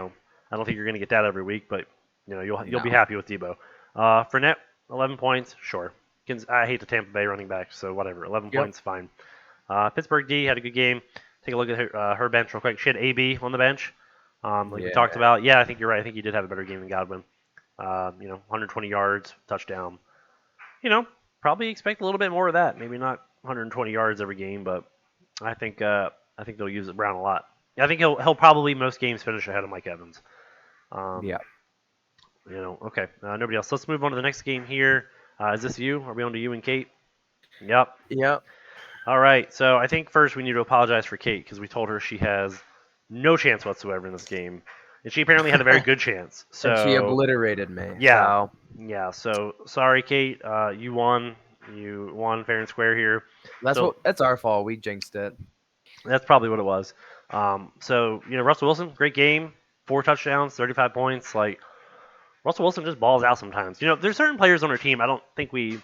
don't think you're going to get that every week, but you'll be No. happy with Debo. Fournette, 11 points, sure. I hate the Tampa Bay running back, so whatever. 11 Yep. points, fine. Pittsburgh D had a good game. Take a look at her bench real quick. She had AB on the bench, like we Yeah. talked about. Yeah, I think you're right. I think he did have a better game than Godwin. 120 yards, touchdown. You know, Probably expect a little bit more of that. Maybe not 120 yards every game, but I think they'll use Brown a lot. I think he'll probably most games finish ahead of Mike Evans. Um, Yeah. okay. Nobody else. Let's move on to the next game here. Is this you? Are we on to you and Kate? Yep. Yep. All right. So I think first we need to apologize for Kate because we told her she has no chance whatsoever in this game, and she apparently had a very good chance. So And she obliterated me. yeah, So yeah. So sorry, Kate. You won. You won fair and square here. that's our fault. We jinxed it. That's probably what it was. Russell Wilson, great game, 4 touchdowns, 35 points. Like Russell Wilson just balls out sometimes. There's certain players on our team I don't think we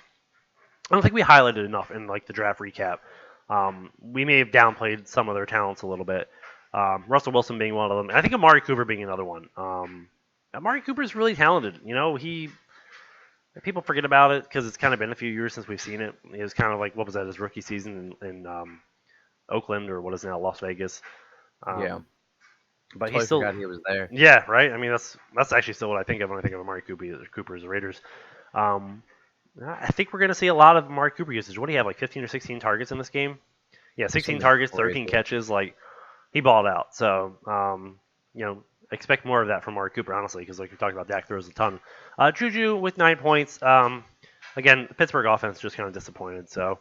highlighted enough in like the draft recap. We may have downplayed some of their talents a little bit. Russell Wilson being one of them, and I think Amari Cooper being another one. Amari Cooper is really talented. People forget about it because it's kind of been a few years since we've seen it. It was kind of like what was that his rookie season in Oakland or what is now Las Vegas. Yeah. But Totally he's still forgot he was there. yeah, right. I mean that's actually still what I think of when I think of Amari Cooper as the Raiders. I think we're going to see a lot of Amari Cooper usage. What do you have, like 15 or 16 targets in this game? Yeah, 16 Something targets, crazy. 13 catches. Like he balled out. So expect more of that from Amari Cooper, honestly, because like we talked about, Dak throws a ton. Juju with 9 points. Again, the Pittsburgh offense just kind of disappointed. So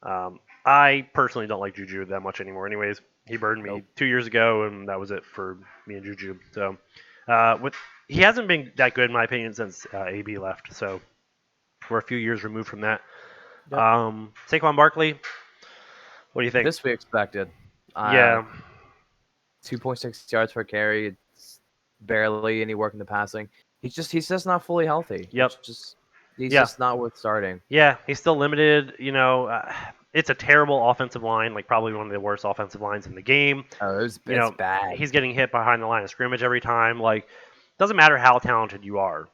I personally don't like Juju that much anymore. Anyways, he burned me Nope. 2 years ago, and that was it for me and Juju. So he hasn't been that good in my opinion since AB left. So we're a few years removed from that. Yep. Saquon Barkley, what do you think? This we expected. Yeah, 2.6 yards per carry. It's barely any work in the passing. He's just not fully healthy. Yep. He's just not worth starting. yeah, he's still limited. It's a terrible offensive line, like probably one of the worst offensive lines in the game. Oh, it's bad. He's getting hit behind the line of scrimmage every time. Like, doesn't matter how talented you are.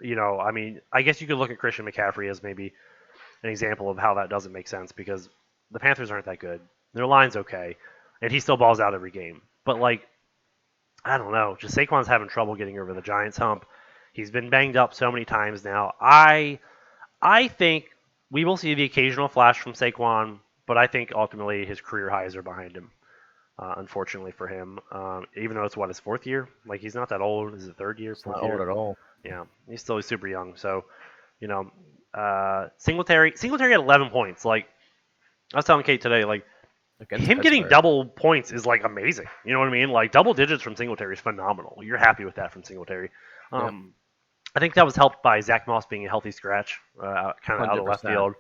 I guess you could look at Christian McCaffrey as maybe an example of how that doesn't make sense because the Panthers aren't that good. Their line's okay, and he still balls out every game. But like, I don't know, just Saquon's having trouble getting over the Giants hump. He's been banged up so many times now. I think we will see the occasional flash from Saquon, but I think ultimately his career highs are behind him. Unfortunately for him, even though it's his 4th year, like he's not that old. Is it 3rd year, It's 4th not year? old at all. Yeah, he's still super young. So, Singletary had 11 points. Like I was telling Kate today, like Against him getting Pittsburgh. double points is like amazing. You know what I mean? Like double digits from Singletary is phenomenal. You're happy with that from Singletary. I think that was helped by Zach Moss being a healthy scratch, kind of out of left 100%. field.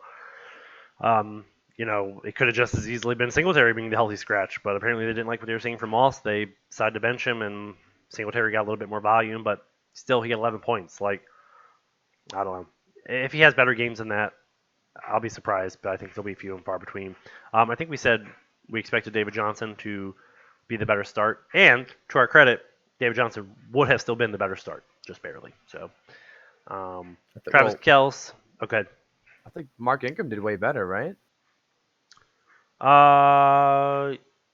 It could have just as easily been Singletary being the healthy scratch, but apparently they didn't like what they were seeing from Moss. They decided to bench him, and Singletary got a little bit more volume, but still he got 11 points. Like, I don't know. If he has better games than that, I'll be surprised, but I think they'll be few and far between. I think we said we expected David Johnson to be the better start, and to our credit, David Johnson would have still been the better start, just barely. So, Travis Kelce, okay. I think Mark Ingram did way better, right?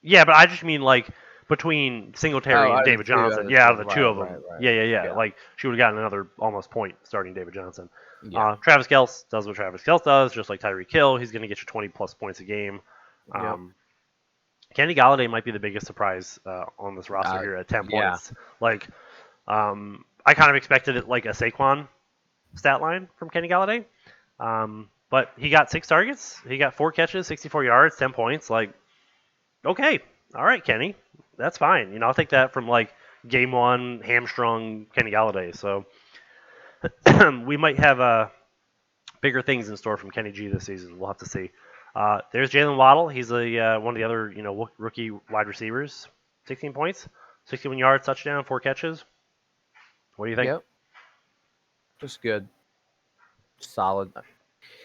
Yeah, but I just mean like between Singletary and David Johnson. Yeah, out of the two of them. Right. Yeah. Like she would have gotten another almost point starting David Johnson. Yeah. Travis Kelce does what Travis Kelce does, just like Tyreek Hill. He's going to get you 20 plus points a game. Kenny Galladay might be the biggest surprise on this roster here at 10 points. Like, I kind of expected it like a Saquon stat line from Kenny Galladay. But he got 6 targets. He got 4 catches, 64 yards, 10 points. Like, okay. All right, Kenny. That's fine. I'll take that from like game 1 hamstrung Kenny Galladay. So we might have bigger things in store from Kenny G this season. We'll have to see. There's Jalen Waddle. He's one of the other rookie wide receivers. 16 points, 61 yards, touchdown, 4 catches. What do you think? Yep. Just good. Solid.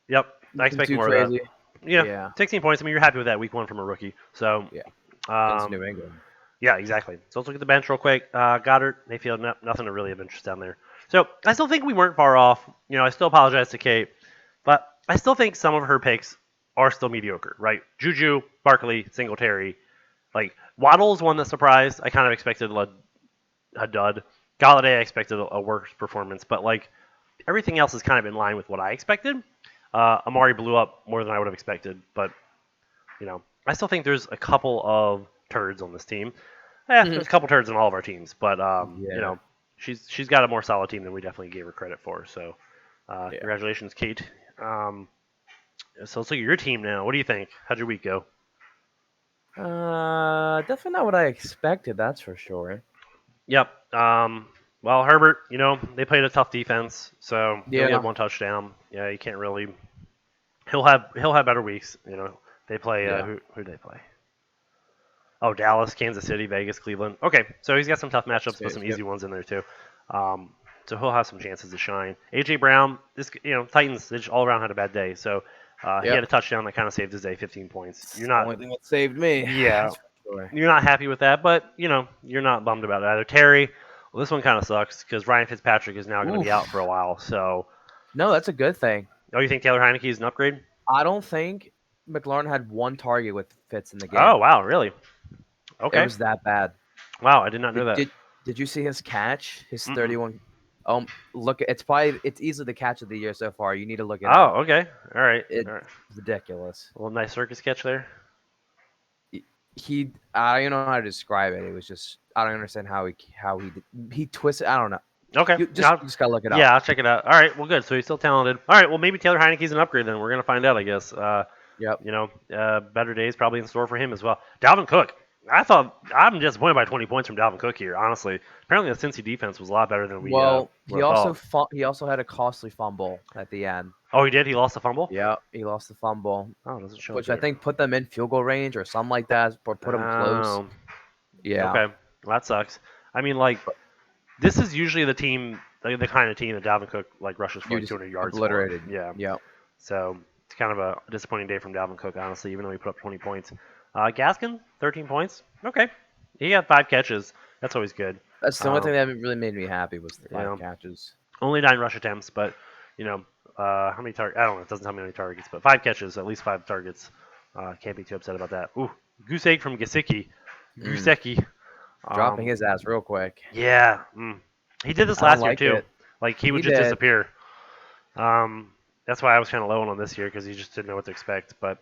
Yep, I Nothing expect too more of that. crazy. Yeah, Yeah. 16 points. I mean, you're happy with that week 1 from a rookie. So, Yeah. Against um, New England. yeah, exactly. So let's look at the bench real quick. Goddard, Mayfield, nothing to really of interest down there. So I still think we weren't far off. I still apologize to Kate, but I still think some of her picks are still mediocre, right? Juju, Barkley, Singletary. Like, Waddle's one that surprised. I kind of expected a dud. Galladay, I expected a worse performance, but, like, everything else is kind of in line with what I expected. Amari blew up more than I would have expected, but, I still think there's a couple of turds on this team. There's a couple turds on all of our teams, but Yeah. she's got a more solid team than we definitely gave her credit for. So, Yeah. congratulations, Kate. So let's look at your team now. What do you think? How'd your week go? Definitely not what I expected. That's for sure. Yep. Well, Herbert, they played a tough defense, so he only had Yeah. 1 touchdown. Yeah, you can't really. He'll have better weeks. They play. Yeah. Who do they play? Oh, Dallas, Kansas City, Vegas, Cleveland. Okay, so he's got some tough matchups, but some Yep. easy ones in there too. Um, so he'll have some chances to shine. AJ Brown, Titans, they just all around had a bad day. So he had a Yep. touchdown that kind of saved his day, 15 points. You're The not, only thing that saved me. yeah, That's for sure. you're not happy with that, but you're not bummed about it either. Terry, well, this one kind of sucks because Ryan Fitzpatrick is now going to be out Oof. for a while. So, No, that's a good thing. oh, you think Taylor Heineke is an upgrade? I don't think McLaurin had one target with Fitz in the Oh, game. wow, really? It Okay, was that bad. wow, I did not know Did, that. did, did you see his catch? His Mm-mm. 31. Look, it's easily the catch of the year so far. You need to look it Oh, up. okay, all right, It's all right. ridiculous. A little nice circus catch there. I don't know how to describe it. It was just I don't understand he twisted. I don't know. Okay. You just gotta look it up. Yeah, I'll check it out. All right. Well, good. So he's still talented. All right. Well, maybe Taylor Heineke's an upgrade then. We're gonna find out, I guess. Yep. Better days probably in store for him as well. Dalvin Cook. I'm disappointed by 20 points from Dalvin Cook here. Honestly, apparently the Cincy defense was a lot better than we Well, would have thought. he also had a costly fumble at the end. Oh, he did. He lost a fumble. Yeah, he lost the fumble, Oh, it doesn't show. which up I here. think put them in field goal range or something like that, or put them close. Oh, Yeah. okay. Well, that sucks. I mean, like, this is usually the kind of team that Dalvin Cook like rushes for You like just 200 yards. obliterated. For. Yeah. Yep. So it's kind of a disappointing day from Dalvin Cook, honestly, even though he put up 20 points. Gaskin, 13 points. Okay. He got 5 catches. That's always good. That's the only thing that really made me happy was the Yeah. 5 catches. Only 9 rush attempts, but, how many targets? I don't know. It doesn't tell me how many targets, but 5 catches, at least 5 targets. Can't be too upset about that. Ooh, goose egg from Gasicki. Goosecki. Dropping his ass real quick. Yeah. He did this I don't last year, like too. it. Like, he would He just did. disappear. That's why I was kind of low on this year because he just didn't know what to expect. But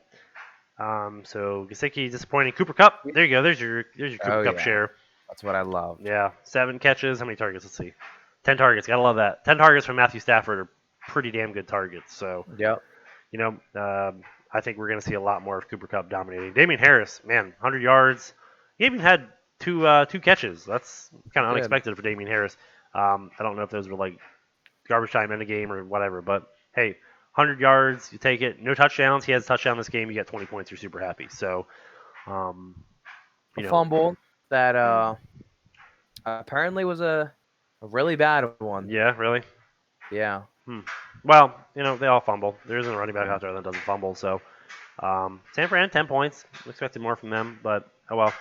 so Gesicki disappointing. Cooper Cup, there you go. There's your Cooper Cup yeah. share. That's what I love. Yeah, 7 catches. How many targets? Let's see. 10 targets. Gotta love that. 10 targets from Matthew Stafford are pretty damn good targets. So Yep. I think we're gonna see a lot more of Cooper Cup dominating. Damian Harris, man, 100 yards. He even had two catches. That's kind of Good. unexpected for Damian Harris. I don't know if those were like garbage time in the game or whatever. But hey, 100 yards, you take it. No touchdowns. He has a touchdown this game. You get 20 points. You're super happy. So, A fumble that apparently was a really bad one. Yeah, really. Yeah. Well, they all fumble. There isn't a running back out there that doesn't fumble. So, San Fran, 10 points. Expected more from them, but oh well.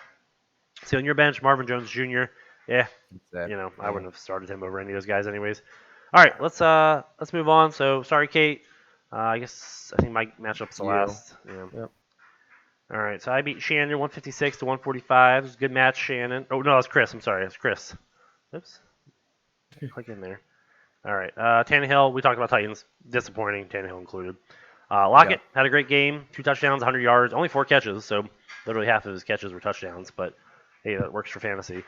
See on your bench, Marvin Jones Jr. Yeah, I wouldn't have started him over any of those guys anyways. All right, let's move on. So sorry, Kate. I think my matchup's the You. last. Yeah. Yep. All right, so I beat Shannon 156 to 145. It was a good match, Shannon. Oh no, that's Chris. I'm sorry, that's Chris. Oops. Click in there. All right, Tannehill. We talked about Titans. Disappointing, Tannehill included. Lockett had a great game. 2 touchdowns, 100 yards, only 4 catches. So literally half of his catches were touchdowns. But hey, that works for fantasy.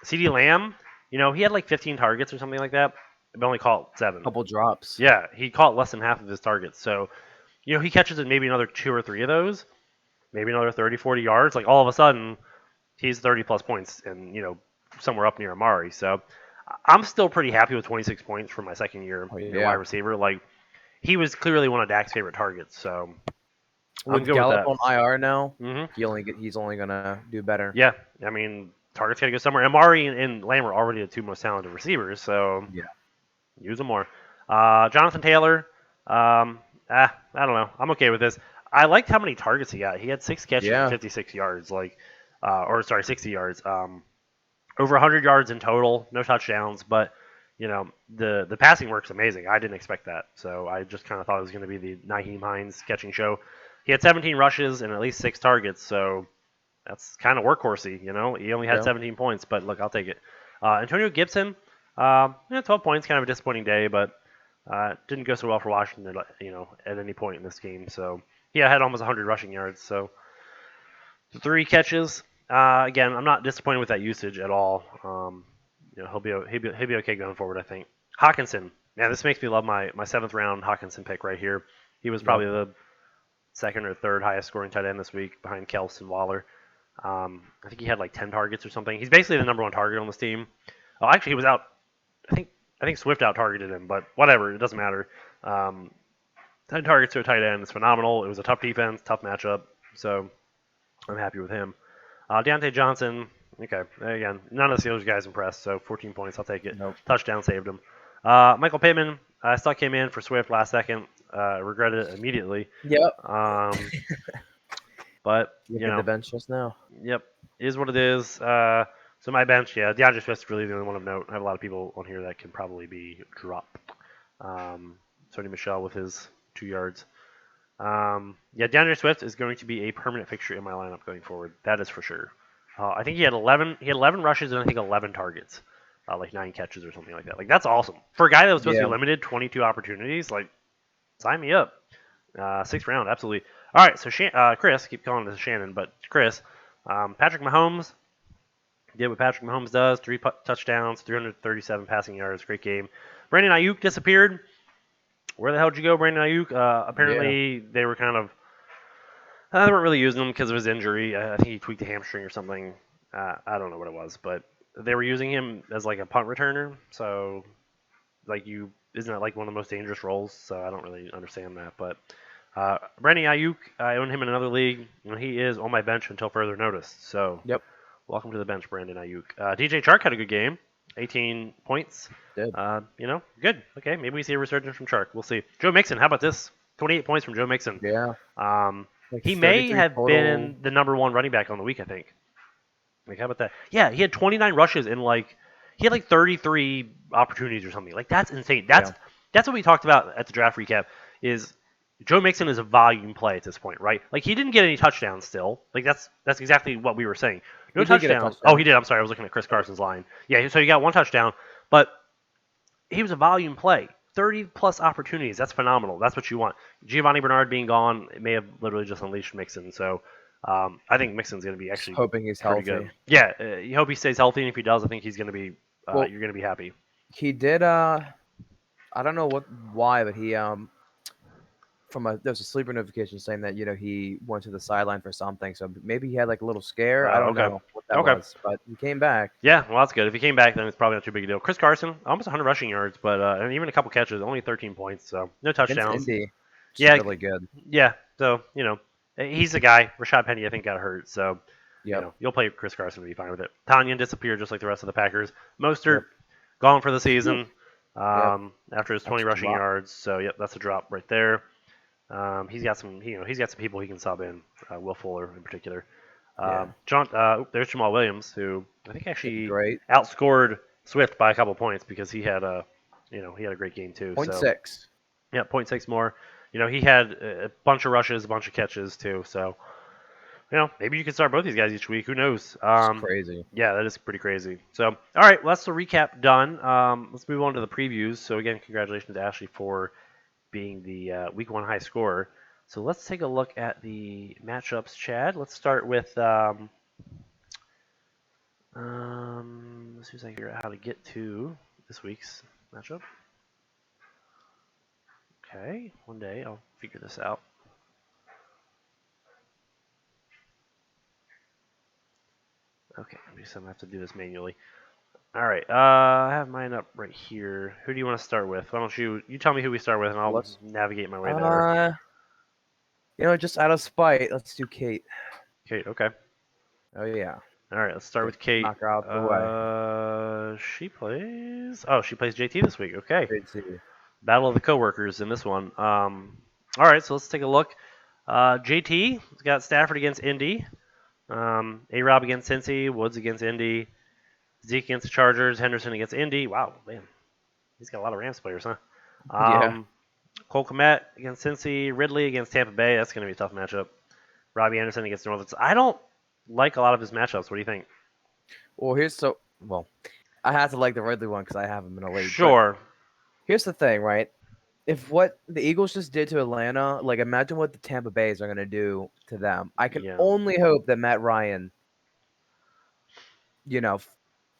CD Lamb, he had like 15 targets or something like that, but only caught 7. Couple drops. Yeah, he caught less than half of his targets. So, he catches in maybe another 2 or 3 of those, maybe another 30, 40 yards. Like all of a sudden, he's 30 plus points and, somewhere up near Amari. So I'm still pretty happy with 26 points for my second year Oh wide yeah. receiver. Like he was clearly one of Dak's favorite targets, so I'm With good with Gallup that. on IR now, hmm he's only gonna do better. Yeah, I mean targets got to go somewhere. Amari and Lamb are already the two most talented receivers, so Yeah. use them more. Jonathan Taylor, I don't know. I'm okay with this. I liked how many targets he got. He had 6 catches for Yeah. 56 yards, or sorry, 60 yards. Over 100 yards in total, no touchdowns, but the passing work's amazing. I didn't expect that, so I just kind of thought it was going to be the Naheem Hines catching show. He had 17 rushes and at least 6 targets, so that's kind of workhorsey. He only had Yeah. 17 points, but look, I'll take it. Antonio Gibson, 12 points, kind of a disappointing day, but didn't go so well for Washington, at any point in this game. So yeah, had almost 100 rushing yards. So 3 catches. Again, I'm not disappointed with that usage at all. He'll be okay going forward. I think Hawkinson. Man, this makes me love my seventh round Hawkinson pick right here. He was Yep. probably the second or third highest scoring tight end this week behind Kels and Waller. I think he had like 10 targets or something. He's basically the number one target on this team. Oh, actually, he was out. I think Swift out targeted him, but whatever. It doesn't matter. Um, 10 targets to a tight end is phenomenal. It was a tough defense, tough matchup. So I'm happy with him. Deontay Johnson, okay. Again, none of the Steelers guys impressed, so 14 points. I'll take it. Nope. Touchdown saved him. Michael Pittman, I still came in for Swift last second. Regretted it immediately. Yep. But, Look at the bench just now. yep, is what it is. So my bench, yeah, DeAndre Swift's really the only one of note. I have a lot of people on here that can probably be dropped. Sony Michel with his 2 yards. Yeah, DeAndre Swift is going to be a permanent fixture in my lineup going forward. That is for sure. I think he had 11. He had 11 rushes and I think 11 targets, like 9 catches or something like that. Like that's awesome for a guy that was supposed to Yeah. be limited. 22 opportunities. Like sign me up. 6th round, absolutely. All right, so Chris, keep calling this Shannon, but Chris, Patrick Mahomes did what Patrick Mahomes does: 3 touchdowns, 337 passing yards, great game. Brandon Ayuk disappeared. Where the hell did you go, Brandon Ayuk? Apparently they were kind of they weren't really using him because of his injury. I think he tweaked a hamstring or something. I don't know what it was, but they were using him as like a punt returner. So isn't that like one of the most dangerous roles? So I don't really understand that. But Brandon Ayuk, I own him in another league. He is on my bench until further notice. So Yep. welcome to the bench, Brandon Ayuk. DJ Chark had a good game, 18 points. Did. Good. Okay, maybe we see a resurgence from Chark. We'll see. Joe Mixon, how about this? 28 points from Joe Mixon. Yeah. Like He may 33 have total. been the number one running back on the week, I think. Like, how about that? Yeah, he had 29 rushes and he had like 33 opportunities or something. Like that's insane. That's what we talked about at the draft recap. Is Joe Mixon is a volume play at this point, right? Like he didn't get any touchdowns still. Like that's exactly what we were saying. No He did get a touchdowns. touchdown. Oh, he did. I'm sorry, I was looking at Chris Carson's line. Yeah, so he got 1 touchdown, but he was a volume play. 30 plus opportunities. That's phenomenal. That's what you want. Giovanni Bernard being gone, it may have literally just unleashed Mixon. So I think Mixon's going to be Just actually hoping he's pretty healthy. good. Yeah, you hope he stays healthy, and if he does, I think he's going to be. Well- You're going to be happy. He did. I don't know why, but he there's a sleeper notification saying that he went to the sideline for something. So maybe he had like a little scare. I don't Okay. know what that Okay. was, but he came back. Yeah, well, that's good. If he came back, then it's probably not too big a deal. Chris Carson, almost 100 rushing yards, but and even a couple catches, only 13 points, so no Against touchdowns. Indy, Yeah. really good. Yeah, so he's the guy. Rashad Penny, I think, got hurt, so Yep. you'll play Chris Carson and be fine with it. Tanyan disappeared just like the rest of the Packers. Mostert Yep. gone for the season after his 20 That's a rushing drop. yards. So yep, that's a drop right there. He's got some people he can sub in. Will Fuller in particular. Yeah. There's Jamal Williams, who I think actually Great. outscored Swift by a couple points because he had a great game too. Point So 6. yeah, 0.6 more. He had a bunch of rushes, a bunch of catches too. So maybe you could start both these guys each week. Who knows? It's crazy. Yeah, that is pretty crazy. So, all right, well, that's the recap done. Let's move on to the previews. So, again, congratulations to Ashley for being the week 1 high scorer. So, let's take a look at the matchups, Chad. Let's start with let's see if I can figure out how to get to this week's matchup. Okay, one day I'll figure this out. Okay, I'm going to have to do this manually. All right. I have mine up right here. Who do you want to start with? Why don't you tell me who we start with, and I'll Let's. navigate my way there. Uh, just out of spite, let's do Kate. Kate. Okay. Oh yeah, All right. Let's start get with Kate. knock her out the way. She plays. Oh, she plays JT this week. Okay. Great to see. Battle of the coworkers in this one. All right. So let's take a look. JT has got Stafford against Indy. A Rob against Cincy. Woods against Indy. Zeke against the Chargers. Henderson against Indy. Wow, man. He's got a lot of Rams players, huh? Yeah. Cole Kmet against Cincy. Ridley against Tampa Bay. That's going to be a tough matchup. Robbie Anderson against New Orleans. I don't like a lot of his matchups. What do you think? Well, I have to like the Ridley one because I have him in a league. But Sure. here's the thing, right? If what the Eagles just did to Atlanta, like imagine what the Tampa Bays are gonna do to them. I can Yeah. only hope that Matt Ryan,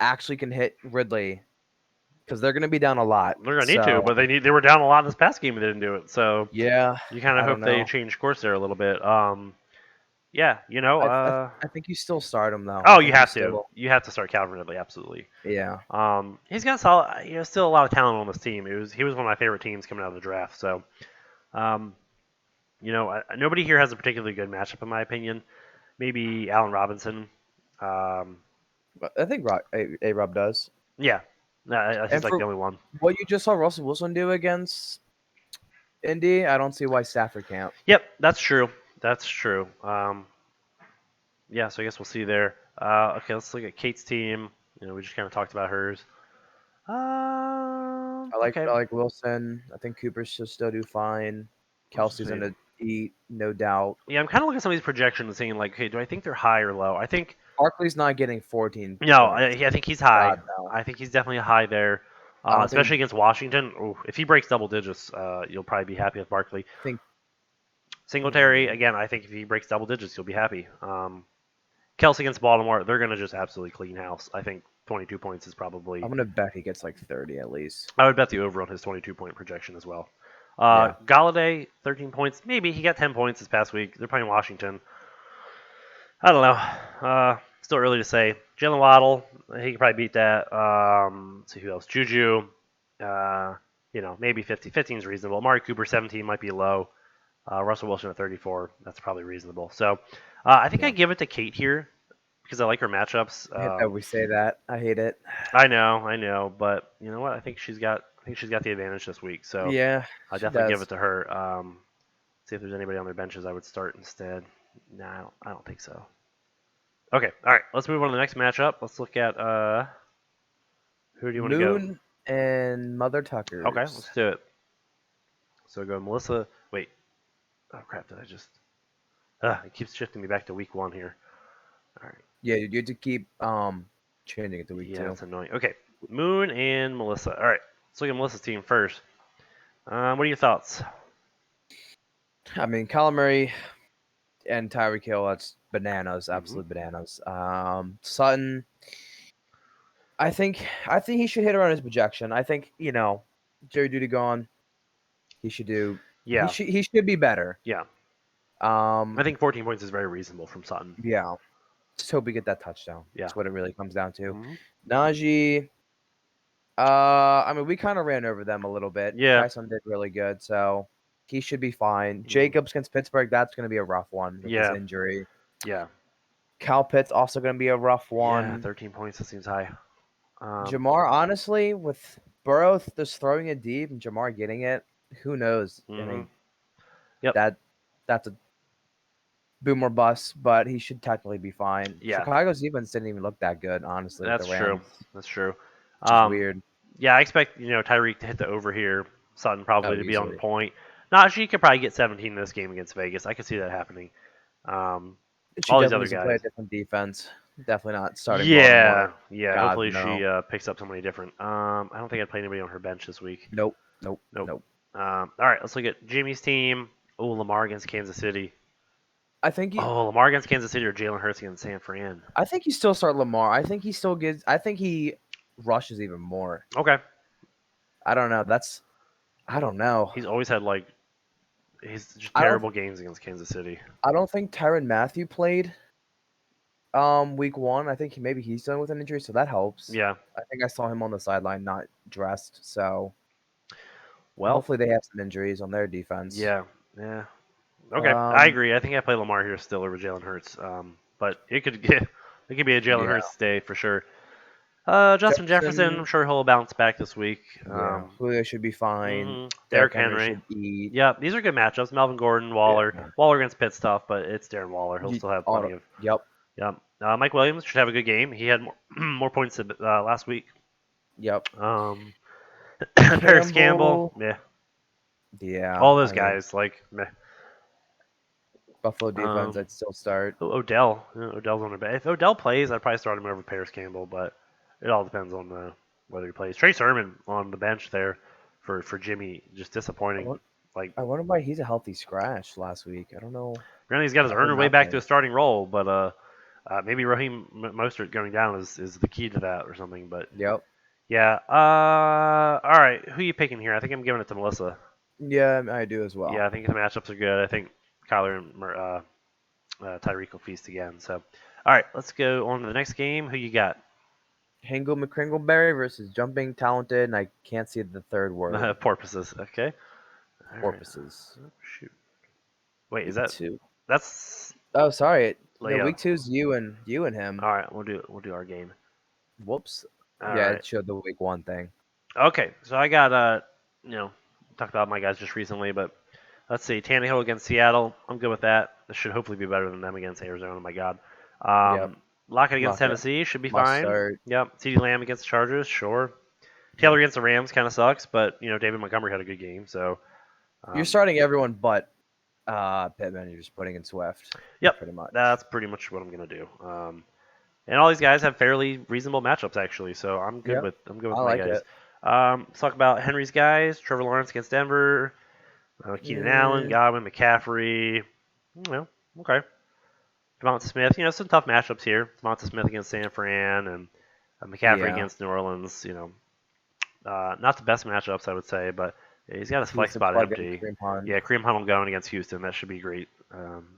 actually can hit Ridley because they're gonna be down a lot. They're going to need to, So but they were down a lot in this past game and they didn't do it. So yeah, you kind of I don't hope they know. change course there a little bit. Yeah, I think you still start him though. I oh, you think you have to. still. You have to start Calvin Ridley, absolutely. Yeah. He's got solid, still a lot of talent on this team. He was one of my favorite teams coming out of the draft. So, um, nobody here has a particularly good matchup in my opinion. Maybe Allen Robinson. Um, But I think Rob does. yeah, he's And like for the only one. what you just saw Russell Wilson do against Indy, I don't see why Stafford can't. Yep, that's true. That's true. Yeah, so I guess we'll see there. Okay, let's look at Kate's team. We just kind of talked about hers. Okay. I like Wilson. I think Cooper should still do fine. Let's Kelsey's see. gonna eat, no doubt. Yeah, I'm kind of looking at some of these projections and saying like, okay, do I think they're high or low? I think Barkley's not getting 14 no. points. I think he's high. God no. I think he's definitely high there, I especially against Washington. Ooh, if he breaks double digits, you'll probably be happy with Barkley. think Singletary mm, again. I think if he breaks double digits, you'll be happy. Kelsey against Baltimore, they're gonna just absolutely clean house. I think 22 points is probably. I'm gonna bet he gets like 30 at least. I would bet the over on his 22-point projection as well. Yeah. Galladay, 13 points. Maybe he got 10 points this past week. They're playing Washington. I don't know. Still early to say. Jalen Waddle, he could probably beat that. Let's see who else. Juju, maybe 50. 15 is reasonable. Amari Cooper, 17 might be low. Russell Wilson at 34, that's probably reasonable. So I think Yeah. I give it to Kate here because I like her matchups. I hate that we say that. I hate it. I know, but you know what? I think she's got the advantage this week. So Yeah, I she definitely give does. it to her. See if there's anybody on their benches I would start instead. Nah, I don't think so. Okay, all right. Let's move on to the next matchup. Let's look at who do you want to go? Moon and Mother Okay, Tuckers. let's do it. So go Melissa. Wait. Oh crap! Did I just? It keeps shifting me back to week one here. All right. Yeah, you have to keep changing it to week Yeah, 2. that's annoying. Okay, Moon and Melissa. All right. Let's look at Melissa's team first. What are your thoughts? I mean, Kyler Murray and Tyreek Hill, that's bananas, Mhm. absolute bananas. Sutton, I think he should hit around his projection. I think Jerry Judy gone, he should do. Yeah, He should be better. yeah. Um, I think 14 points is very reasonable from Sutton. yeah. Just hope we get that touchdown. Yeah. That's what it really comes down to. Mhm. Najee, I mean, we kind of ran over them a little bit. Yeah. Tyson did really good, so he should be fine. Mhm. Jacobs against Pittsburgh, that's going to be a rough one with his Yeah. injury. Yeah. Cal Pitt's also going to be a rough Yeah. one. 13 points. That seems high. Jamar, honestly, with Burrow just throwing it deep and Jamar getting it, who knows? I Mhm. mean, Yep. that's a boom or bust, but he should technically be fine. Yeah. Chicago's defense didn't even look that good, honestly. That's with the true. Rams, That's true. which is weird. Yeah, I expect Tyreek to hit the over here. Sutton probably Oh, to be on easily. point. Najee could probably get 17 in this game against Vegas. I could see that happening. Um, She all these definitely other needs to play a guys. different defense. Definitely not starting Yeah, Baltimore. yeah. God, Hopefully no. she picks up somebody different. I don't think I'd play anybody on her bench this week. Nope. Nope. Nope. All right, let's look at Jimmy's team. Oh, Lamar against Kansas City. I think Lamar against Kansas City or Jalen Hurts against San Fran. you still start Lamar. I think he still gives. I think he rushes even more. Okay. I don't know. I don't know. He's always had he's just I don't- terrible games against Kansas City. I don't think Tyrann Mathieu played Week 1, I think maybe he's dealing with an injury, so that helps. Yeah. I think I saw him on the sideline, not dressed. So Well, hopefully they have some injuries on their defense. yeah. Yeah. Okay, I Um, agree. I think I play Lamar here still over Jalen Hurts. But it could get it could be a Jalen yeah, Hurts day for sure. Justin Jefferson, I'm Jefferson, sure he'll bounce back this week. yeah, Julio should be fine. Derrick Derrick Henry Henry. should eat. Yeah, these are good matchups. Melvin Gordon, Waller. Yeah. Waller against Pitt's tough, but it's Darren Waller. He'll still have plenty of. Yep, Yeah. Mike Williams should have a good game. He had more, more points last week. yep. Um, Paris Campbell, Campbell, yeah. yeah. All those I mean, guys, like, meh. Buffalo defense, Um, I'd still start. Odell. Odell's on the bench. If Odell plays, I'd probably start him over Paris Campbell, but it all depends on whether he plays. Trey Sermon on the bench there for Jimmy, just I, disappointing. won- Like, I wonder why he's a healthy scratch last week. I don't know. granted, he's got his I heard earner way back to nothing. a starting role, but maybe Raheem Mostert going down is the key to that or something. But Yep. yeah, all right, who you picking here? I think I'm giving it to Melissa. Yeah, I do as Yeah, well. I think the matchups are good. I think Kyler and Tyreek will feast again. So, all right, let's go on to the next game. Who you got? Hingle McCringleberry versus jumping talented, and I can't see the third word. Porpoises. Okay. All right. Porpoises. Oh, shoot. Wait, is Week that 2. that's Oh, sorry. No, Leo? week 2's you and him. All right, we'll do our game. Whoops. All Yeah, right. it showed the week 1 thing. Okay, so I got you know, talked about my guys just recently, but let's see, Tannehill against Seattle. I'm good with that. This should hopefully be better than them against Arizona. My God. Yep. Lockett against Lock it. Tennessee should be Must fine. start. Yep. CeeDee Lamb against the Chargers, sure. Taylor against the Rams kind of sucks, but David Montgomery had a good game, so. You're Um, starting everyone but Pittman. You're just putting in Swift. yep, Pretty much. that's pretty much what I'm gonna do. And all these guys have fairly reasonable matchups actually, so Yep. I'm good with I my like guys. it. Let's talk about Henry's guys. Trevor Lawrence against Denver. Keenan Allen, Mm, Godwin, McCaffrey. Okay. Devonta Smith. Some tough matchups here. Devonta Smith against San Fran and McCaffrey yeah. against New Orleans. Not the best matchups I would say, but he's got his He's flex the spot plug-in empty. Kareem Hunt. Yeah, Kareem Hunt going against Houston. That should be great.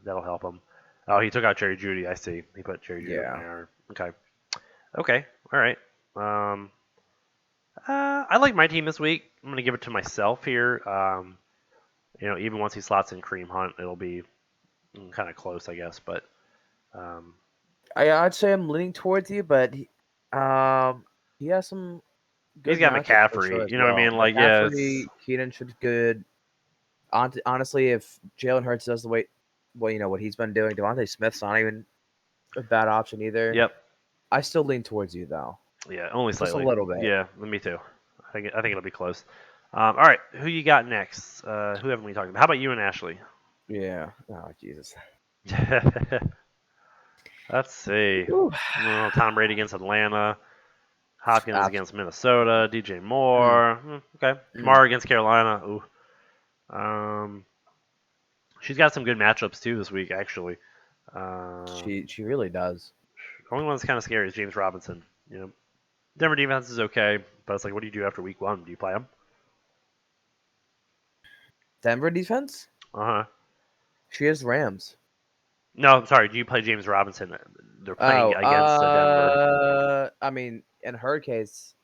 That'll help him. Oh, he took out Jerry Judy. I see. He put Jerry Judy on Yeah. there. Okay. Okay. All right. Um, I like my team this week. I'm going to give it to myself here. Even once he slots in Kareem Hunt, it'll be kind of close, I guess. But um, I'd say I'm leaning towards you, but he has some he's good got matchups for sure McCaffrey. as You know what I well. mean? Like, yeah, McCaffrey, Keenan should be good. Honestly, if Jalen Hurts does the way, well, what he's been doing, Devontae Smith's not even a bad option either. yep, I still lean towards you though, yeah, only just a slightly. little bit. Yeah, me too. I think it'll be close. All right, who you got next? Who haven't we talked about? How about you and Ashley? Yeah. Oh Jesus. Let's see. Ooh. Tom Brady against Atlanta. Hopkins Abs- against Minnesota. DJ mm, Moore. Okay. mm. Kamara against Carolina. Ooh. She's got some good matchups too this week, actually. She really does. Only one that's kind of scary is James Robinson. Denver defense is okay, but it's like, what do you do after week 1? Do you play him? Denver defense. Uh huh. She has Rams. No, I'm sorry. Do you play James Robinson? They're playing Oh, against Denver. I mean, in her case,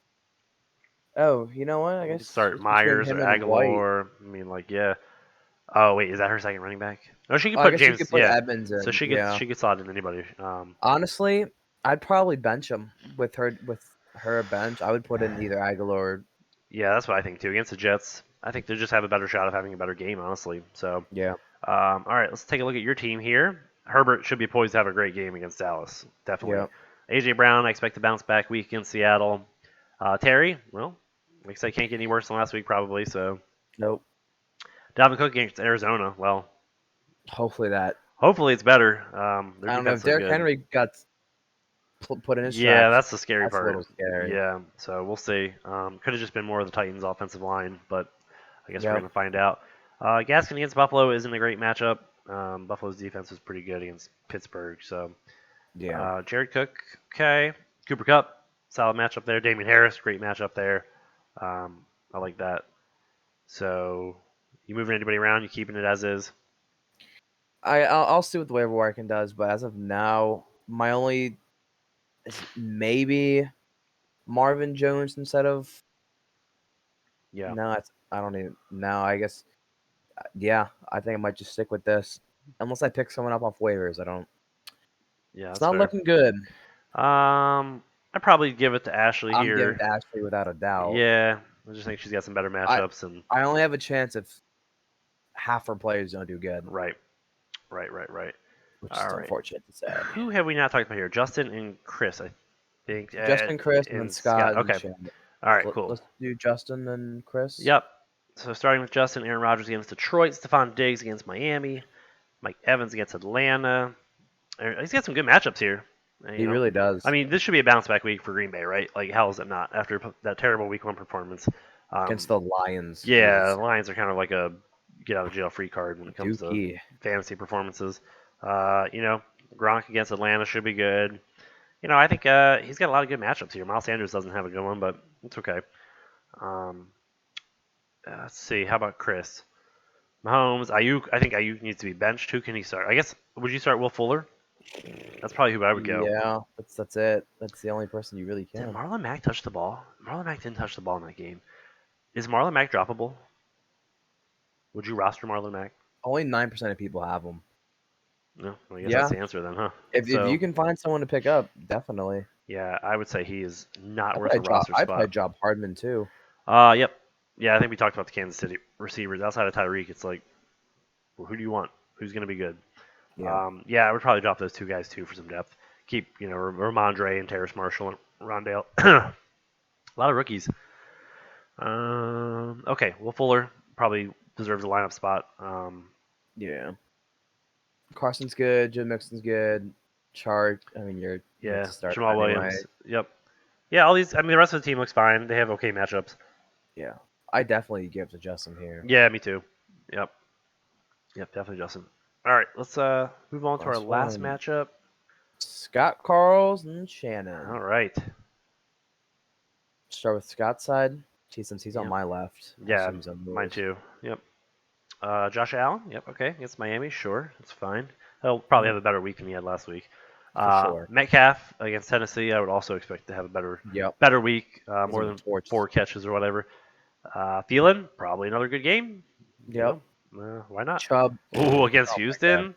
oh, you know what? I You could guess start it's between Myers or him and White. Aguilar. I mean, like, yeah. Oh wait, is that her second running back? No, she could Oh, I put guess you James. could put Yeah, Edmonds so in. she could Yeah. she could slot in anybody. Honestly, I'd probably bench him with her bench. I would put in either Aguilar. Yeah, that's what I think too. Against the Jets, I think they just have a better shot of having a better game, honestly. So, Yeah. all right, let's take a look at your team here. Herbert should be poised to have a great game against Dallas, definitely. Yeah. AJ Brown, I expect to bounce back week against Seattle. Terry, well, looks like can't get any worse than last week probably. So, Nope. Dalvin Cook against Arizona. Well, Hopefully that. hopefully it's better. Their I don't know if defense is Derrick good. Henry got put in his Yeah, traps. that's the scary That's a part. little scary. Yeah, so we'll see. Could have just been more of the Titans' offensive line, but I guess we're Yep. going to find out. Gaskin against Buffalo isn't a great matchup. Buffalo's defense was pretty good against Pittsburgh. So Yeah. Jared Cook, okay. Cooper Cup, solid matchup there. Damian Harris, great matchup there. I like that. So you moving anybody around? You keeping it as is? I'll see what the waiver wire can does, but as of now, My only is maybe Marvin Jones instead of Yeah, no. I don't even no. I guess yeah. I think I might just stick with this unless I pick someone up off waivers. I don't. yeah, It's that's not fair. looking good. I'd probably give it to Ashley I'm giving here. to Ashley without a doubt. Yeah, I just think she's got some better I matchups and I only have a chance if half her players don't do good, right, right. which is All right. unfortunate to say. Who have we not talked about here? Justin and Chris, I think, Justin, Chris, and then and Scott. Scott and Okay. Shannon. All right, cool. Let's do Justin and Chris. Yep. So starting with Justin, Aaron Rodgers against Detroit, Stephon Diggs against Miami, Mike Evans against Atlanta. He's got some good matchups here. He really I does mean, this should be a bounce back week for Green Bay, right? Like, how is it not after that terrible Week 1 performance? against the Lions. Yeah, Jesus, Lions are kind of like a get out of jail free card when it comes to Dookie. fantasy performances. Gronk against Atlanta should be good. I think he's got a lot of good matchups here. Miles Sanders doesn't have a good one, but it's okay. Um, let's see. How about Chris? Mahomes, Ayuk. I think Ayuk needs to be benched. Who can he start? I guess would you start Will Fuller? That's probably who I would go. Yeah, that's it. That's the only person you really Did can. Marlon Mack touch the ball? Marlon Mack didn't touch the ball in that game. Is Marlon Mack droppable? Would you roster Marlon Mack? Only 9% of people have them. No, well, I guess that's Yeah, the answer then, huh? if you So can find someone to pick up, definitely. yeah, I would say he is not I worth a play job. roster I play spot. job Hardman too. Yep. Yeah, I think we talked about the Kansas City receivers outside of Tyreek. It's like, well, who do you want? Who's going to be good? Yeah, Yeah, I would probably drop those two guys too for some depth. Keep Ramondre and Terrace Marshall and Rondale. A lot of rookies. Okay, Will Fuller probably deserves a lineup spot. yeah. Carson's good. Joe Mixon's good. Chart. I mean, you have Yeah, to start Jamal him anyway. Williams. Yep. Yeah, all these. I mean, the rest of the team looks fine. They have okay matchups. Yeah, I definitely give to Justin here. Yeah, me too. Yep. Yep, definitely Justin. All right, let's move on to our Last last one. matchup. Scott Carls and All Shannon. right. Start with Scott's side. Since he's on Yep. my left, I Yeah, assume he's on mine yours. too. Yep. Josh Allen. Yep. Okay. Against Miami. Sure. That's fine. He'll probably have a better week than he had last week. For sure. Metcalf against Tennessee. I would also expect to have a Yep. better week. He's More gonna than be torched. 4 catches or whatever. Thielen. Probably another good game. Yep. Why not? Chubb. Ooh, against Oh my god. Houston.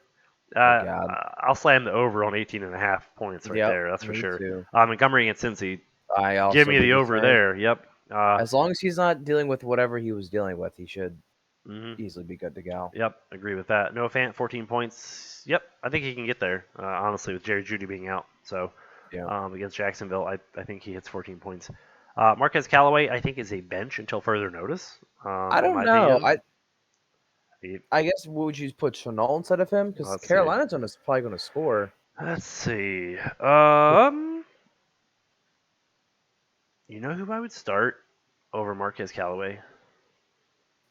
My god. I'll slam the over on 18.5 points right Yep. there. That's for Me sure. too. Montgomery against Cincy. I Give also me do the the over same. there. Yep. As long as he's not dealing with whatever he was dealing with, he should Mhm. easily be good to go. Yep, agree with that. Noah Fant, 14 points. Yep, I think he can get there. Honestly, with Jerry Judy being out, so Yeah. against Jacksonville, I think he hits 14 points. Marquez Callaway, I think, is a bench until further notice. I In don't my know. opinion. I guess would you put Chanel instead of him? Because Let's see. Carolina's probably going to score. Let's see. You know who I would start over Marquez Callaway?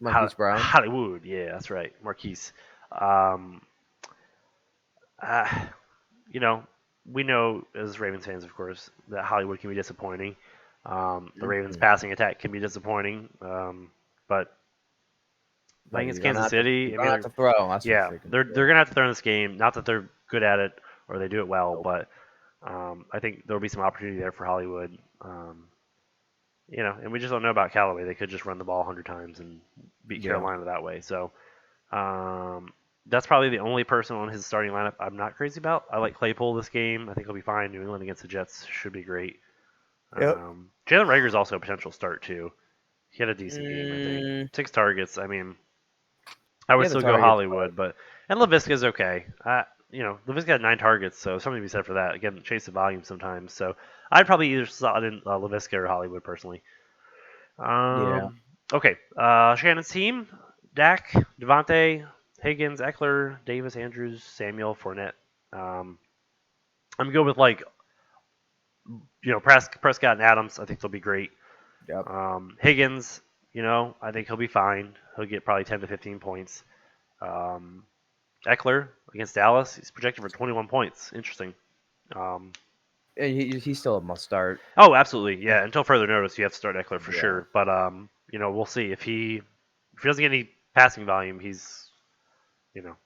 Marquise Brown. Hollywood. Yeah, that's right, Marquise. Um, uh, you know, we know as Ravens fans, of course, that Hollywood can be disappointing. The Ravens' Mhm. passing attack can be disappointing, but But playing against Kansas you're City, I gonna mean, have to throw. That's for yeah, freaking they're sure. gonna have to throw in this game. Not that they're good at it or they do it well, Nope. but I think there'll be some opportunity there for Hollywood. And we just don't know about Callaway. They could just run the ball 100 times and beat Yeah. Carolina that way. So that's probably the only person on his starting lineup I'm not crazy about. I like Claypool this game. I think he'll be fine. New England against the Jets should be great. Yep. Jalen Rager's also a potential start too. He had a decent game, I think. Mm, 6 targets. I mean, I would yeah, the still go targets. Hollywood, and Lavisca's okay. Lavisca had 9 targets, so something to be said for that. Again, chase the volume sometimes. So I'd probably either slot in Lavisca or Hollywood personally. Yeah. Okay, Shannon's team: Dak, Devontae, Higgins, Eckler, Davis, Andrews, Samuel, Fournette. Um, I'm good with Prescott and Adams. I think they'll be great. Yep. Higgins, I think he'll be fine. He'll get probably 10 to 15 points. Um, Eckler against Dallas, he's projected for 21 points. Interesting. Um, And he's still a must start. oh, absolutely, yeah. Until further notice, you have to start Eckler for Yeah. sure. But we'll see if he doesn't get any passing volume. He's you know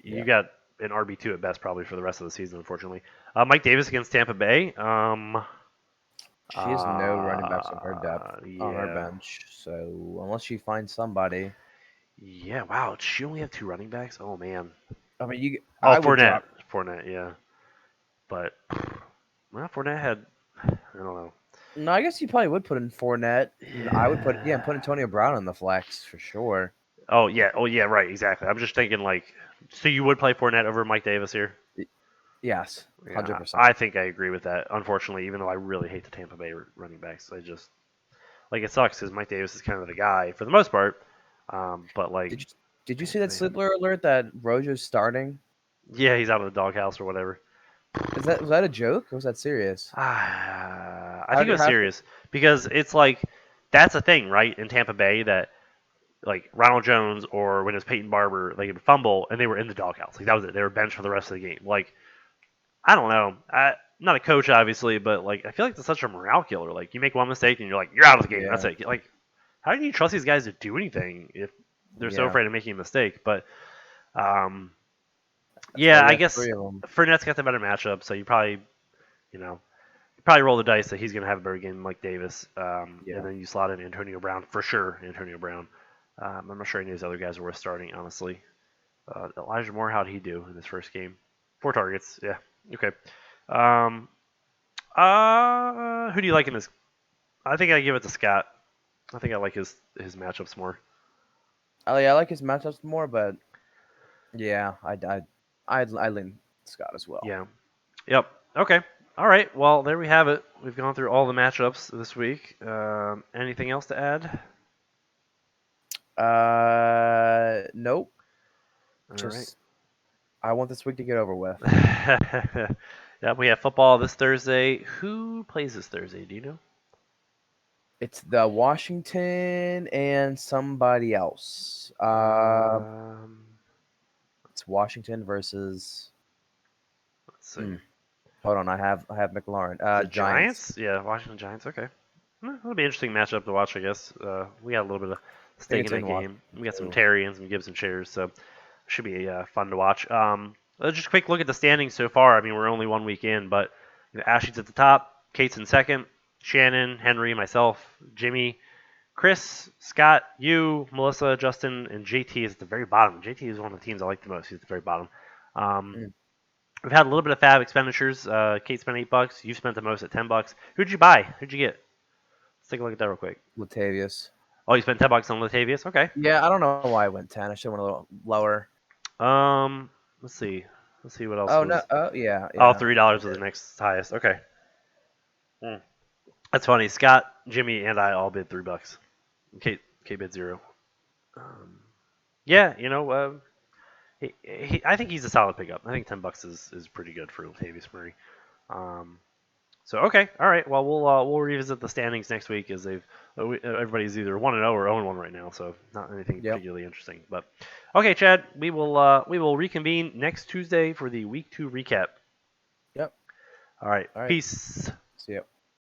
you Yeah. got an RB2 at best probably for the rest of the season, unfortunately. Mike Davis against Tampa Bay. She has no running backs on her depth on her Yeah. bench, so unless she finds somebody, Yeah, wow. Does she only have 2 running backs? Oh, man. I mean, Oh, I would Fournette. drop. Fournette, yeah. But, well, Fournette had, I don't know. No, I guess you probably would put in Fournette. And I would put Yeah. Antonio Brown in the flex for sure. Oh, yeah. Oh, yeah, right. Exactly. I'm just thinking, like, so you would play Fournette over Mike Davis here? Yes, Yeah, 100%. I think I agree with that. Unfortunately, even though I really hate the Tampa Bay running backs, I just like it sucks because Mike Davis is kind of the guy for the most part. But like, Did you did you see that man, Sleeper alert that Rojo's starting? yeah, he's out of the doghouse or whatever. Was that a joke or was that serious? I How think it did was how serious because it's like that's a thing, right? In Tampa Bay, that like Ronald Jones or when it was Peyton Barber, they would fumble and they were in the doghouse. Like that was it. They were benched for the rest of the game. Like I don't know. I'm not a coach, obviously, but like I feel like it's such a morale killer. Like you make one mistake and you're like you're out of the game. That's Yeah, it. Like how do you trust these guys to do anything if they're so yeah. afraid of making a mistake? But um, That's why yeah, you I got guess three of them. Fournette's got the better matchup, so you know you probably roll the dice that he's going to have a better game than Mike Davis, and Yeah. then you slot in Antonio Brown for sure. Antonio Brown. I'm not sure any of these other guys are worth starting, honestly. Elijah Moore, how'd he do in his first game? 4 targets. Yeah. Okay. Um, who do you like in this? I think I give it to Scott. I think I like his matchups more. Oh yeah, I like his matchups more, but yeah, I lean Scott as well. Yeah. Yep. Okay. All right. Well, there we have it. We've gone through all the matchups this week. Anything else to add? Nope. All right. Just I want this week to get over with. Yeah, we have football this Thursday. Who plays this Thursday? Do you know? It's the Washington and somebody else. Um, It's Washington versus. let's see. Hmm, hold on, I have McLaurin. The Giants. Giants? Yeah, Washington Giants. Okay. That'll be an interesting matchup to watch, I guess. We got a little bit of I think stake in it's that in game. Washington We got some too. Terry and some Gibson shares, so should be fun to watch. Just a quick look at the standings so far. I mean, we're only 1 week in, but Ashley's at the top, Kate's in second, Shannon, Henry, myself, Jimmy, Chris, Scott, you, Melissa, Justin, and JT is at the very bottom. JT is one of the teams I like the most. He's at the very bottom. Um, Mm, we've had a little bit of fab expenditures. Kate spent $8. You spent the most at $10. Who'd you buy? Who'd you get? Let's take a look at that real quick. Latavius. Oh, you spent $10 on Latavius. Okay. Yeah, I don't know why I went 10. I should have went a little lower. Let's see. Let's see what else Oh no. was. Oh yeah, Oh, yeah. $3 was the next highest. Okay. Hmm. That's funny. Scott, Jimmy, and I all bid $3. Kate bid zero. Um, yeah, I think he's a solid pickup. I think $10 is pretty good for Latavius Murray. Um, so okay, all right. Well, we'll revisit the standings next week as everybody's either 1-0 or 0-1 right now. So not anything Yep. particularly interesting. But okay, Chad, we will reconvene next Tuesday for the week 2 recap. Yep. All right, All right. peace. See ya.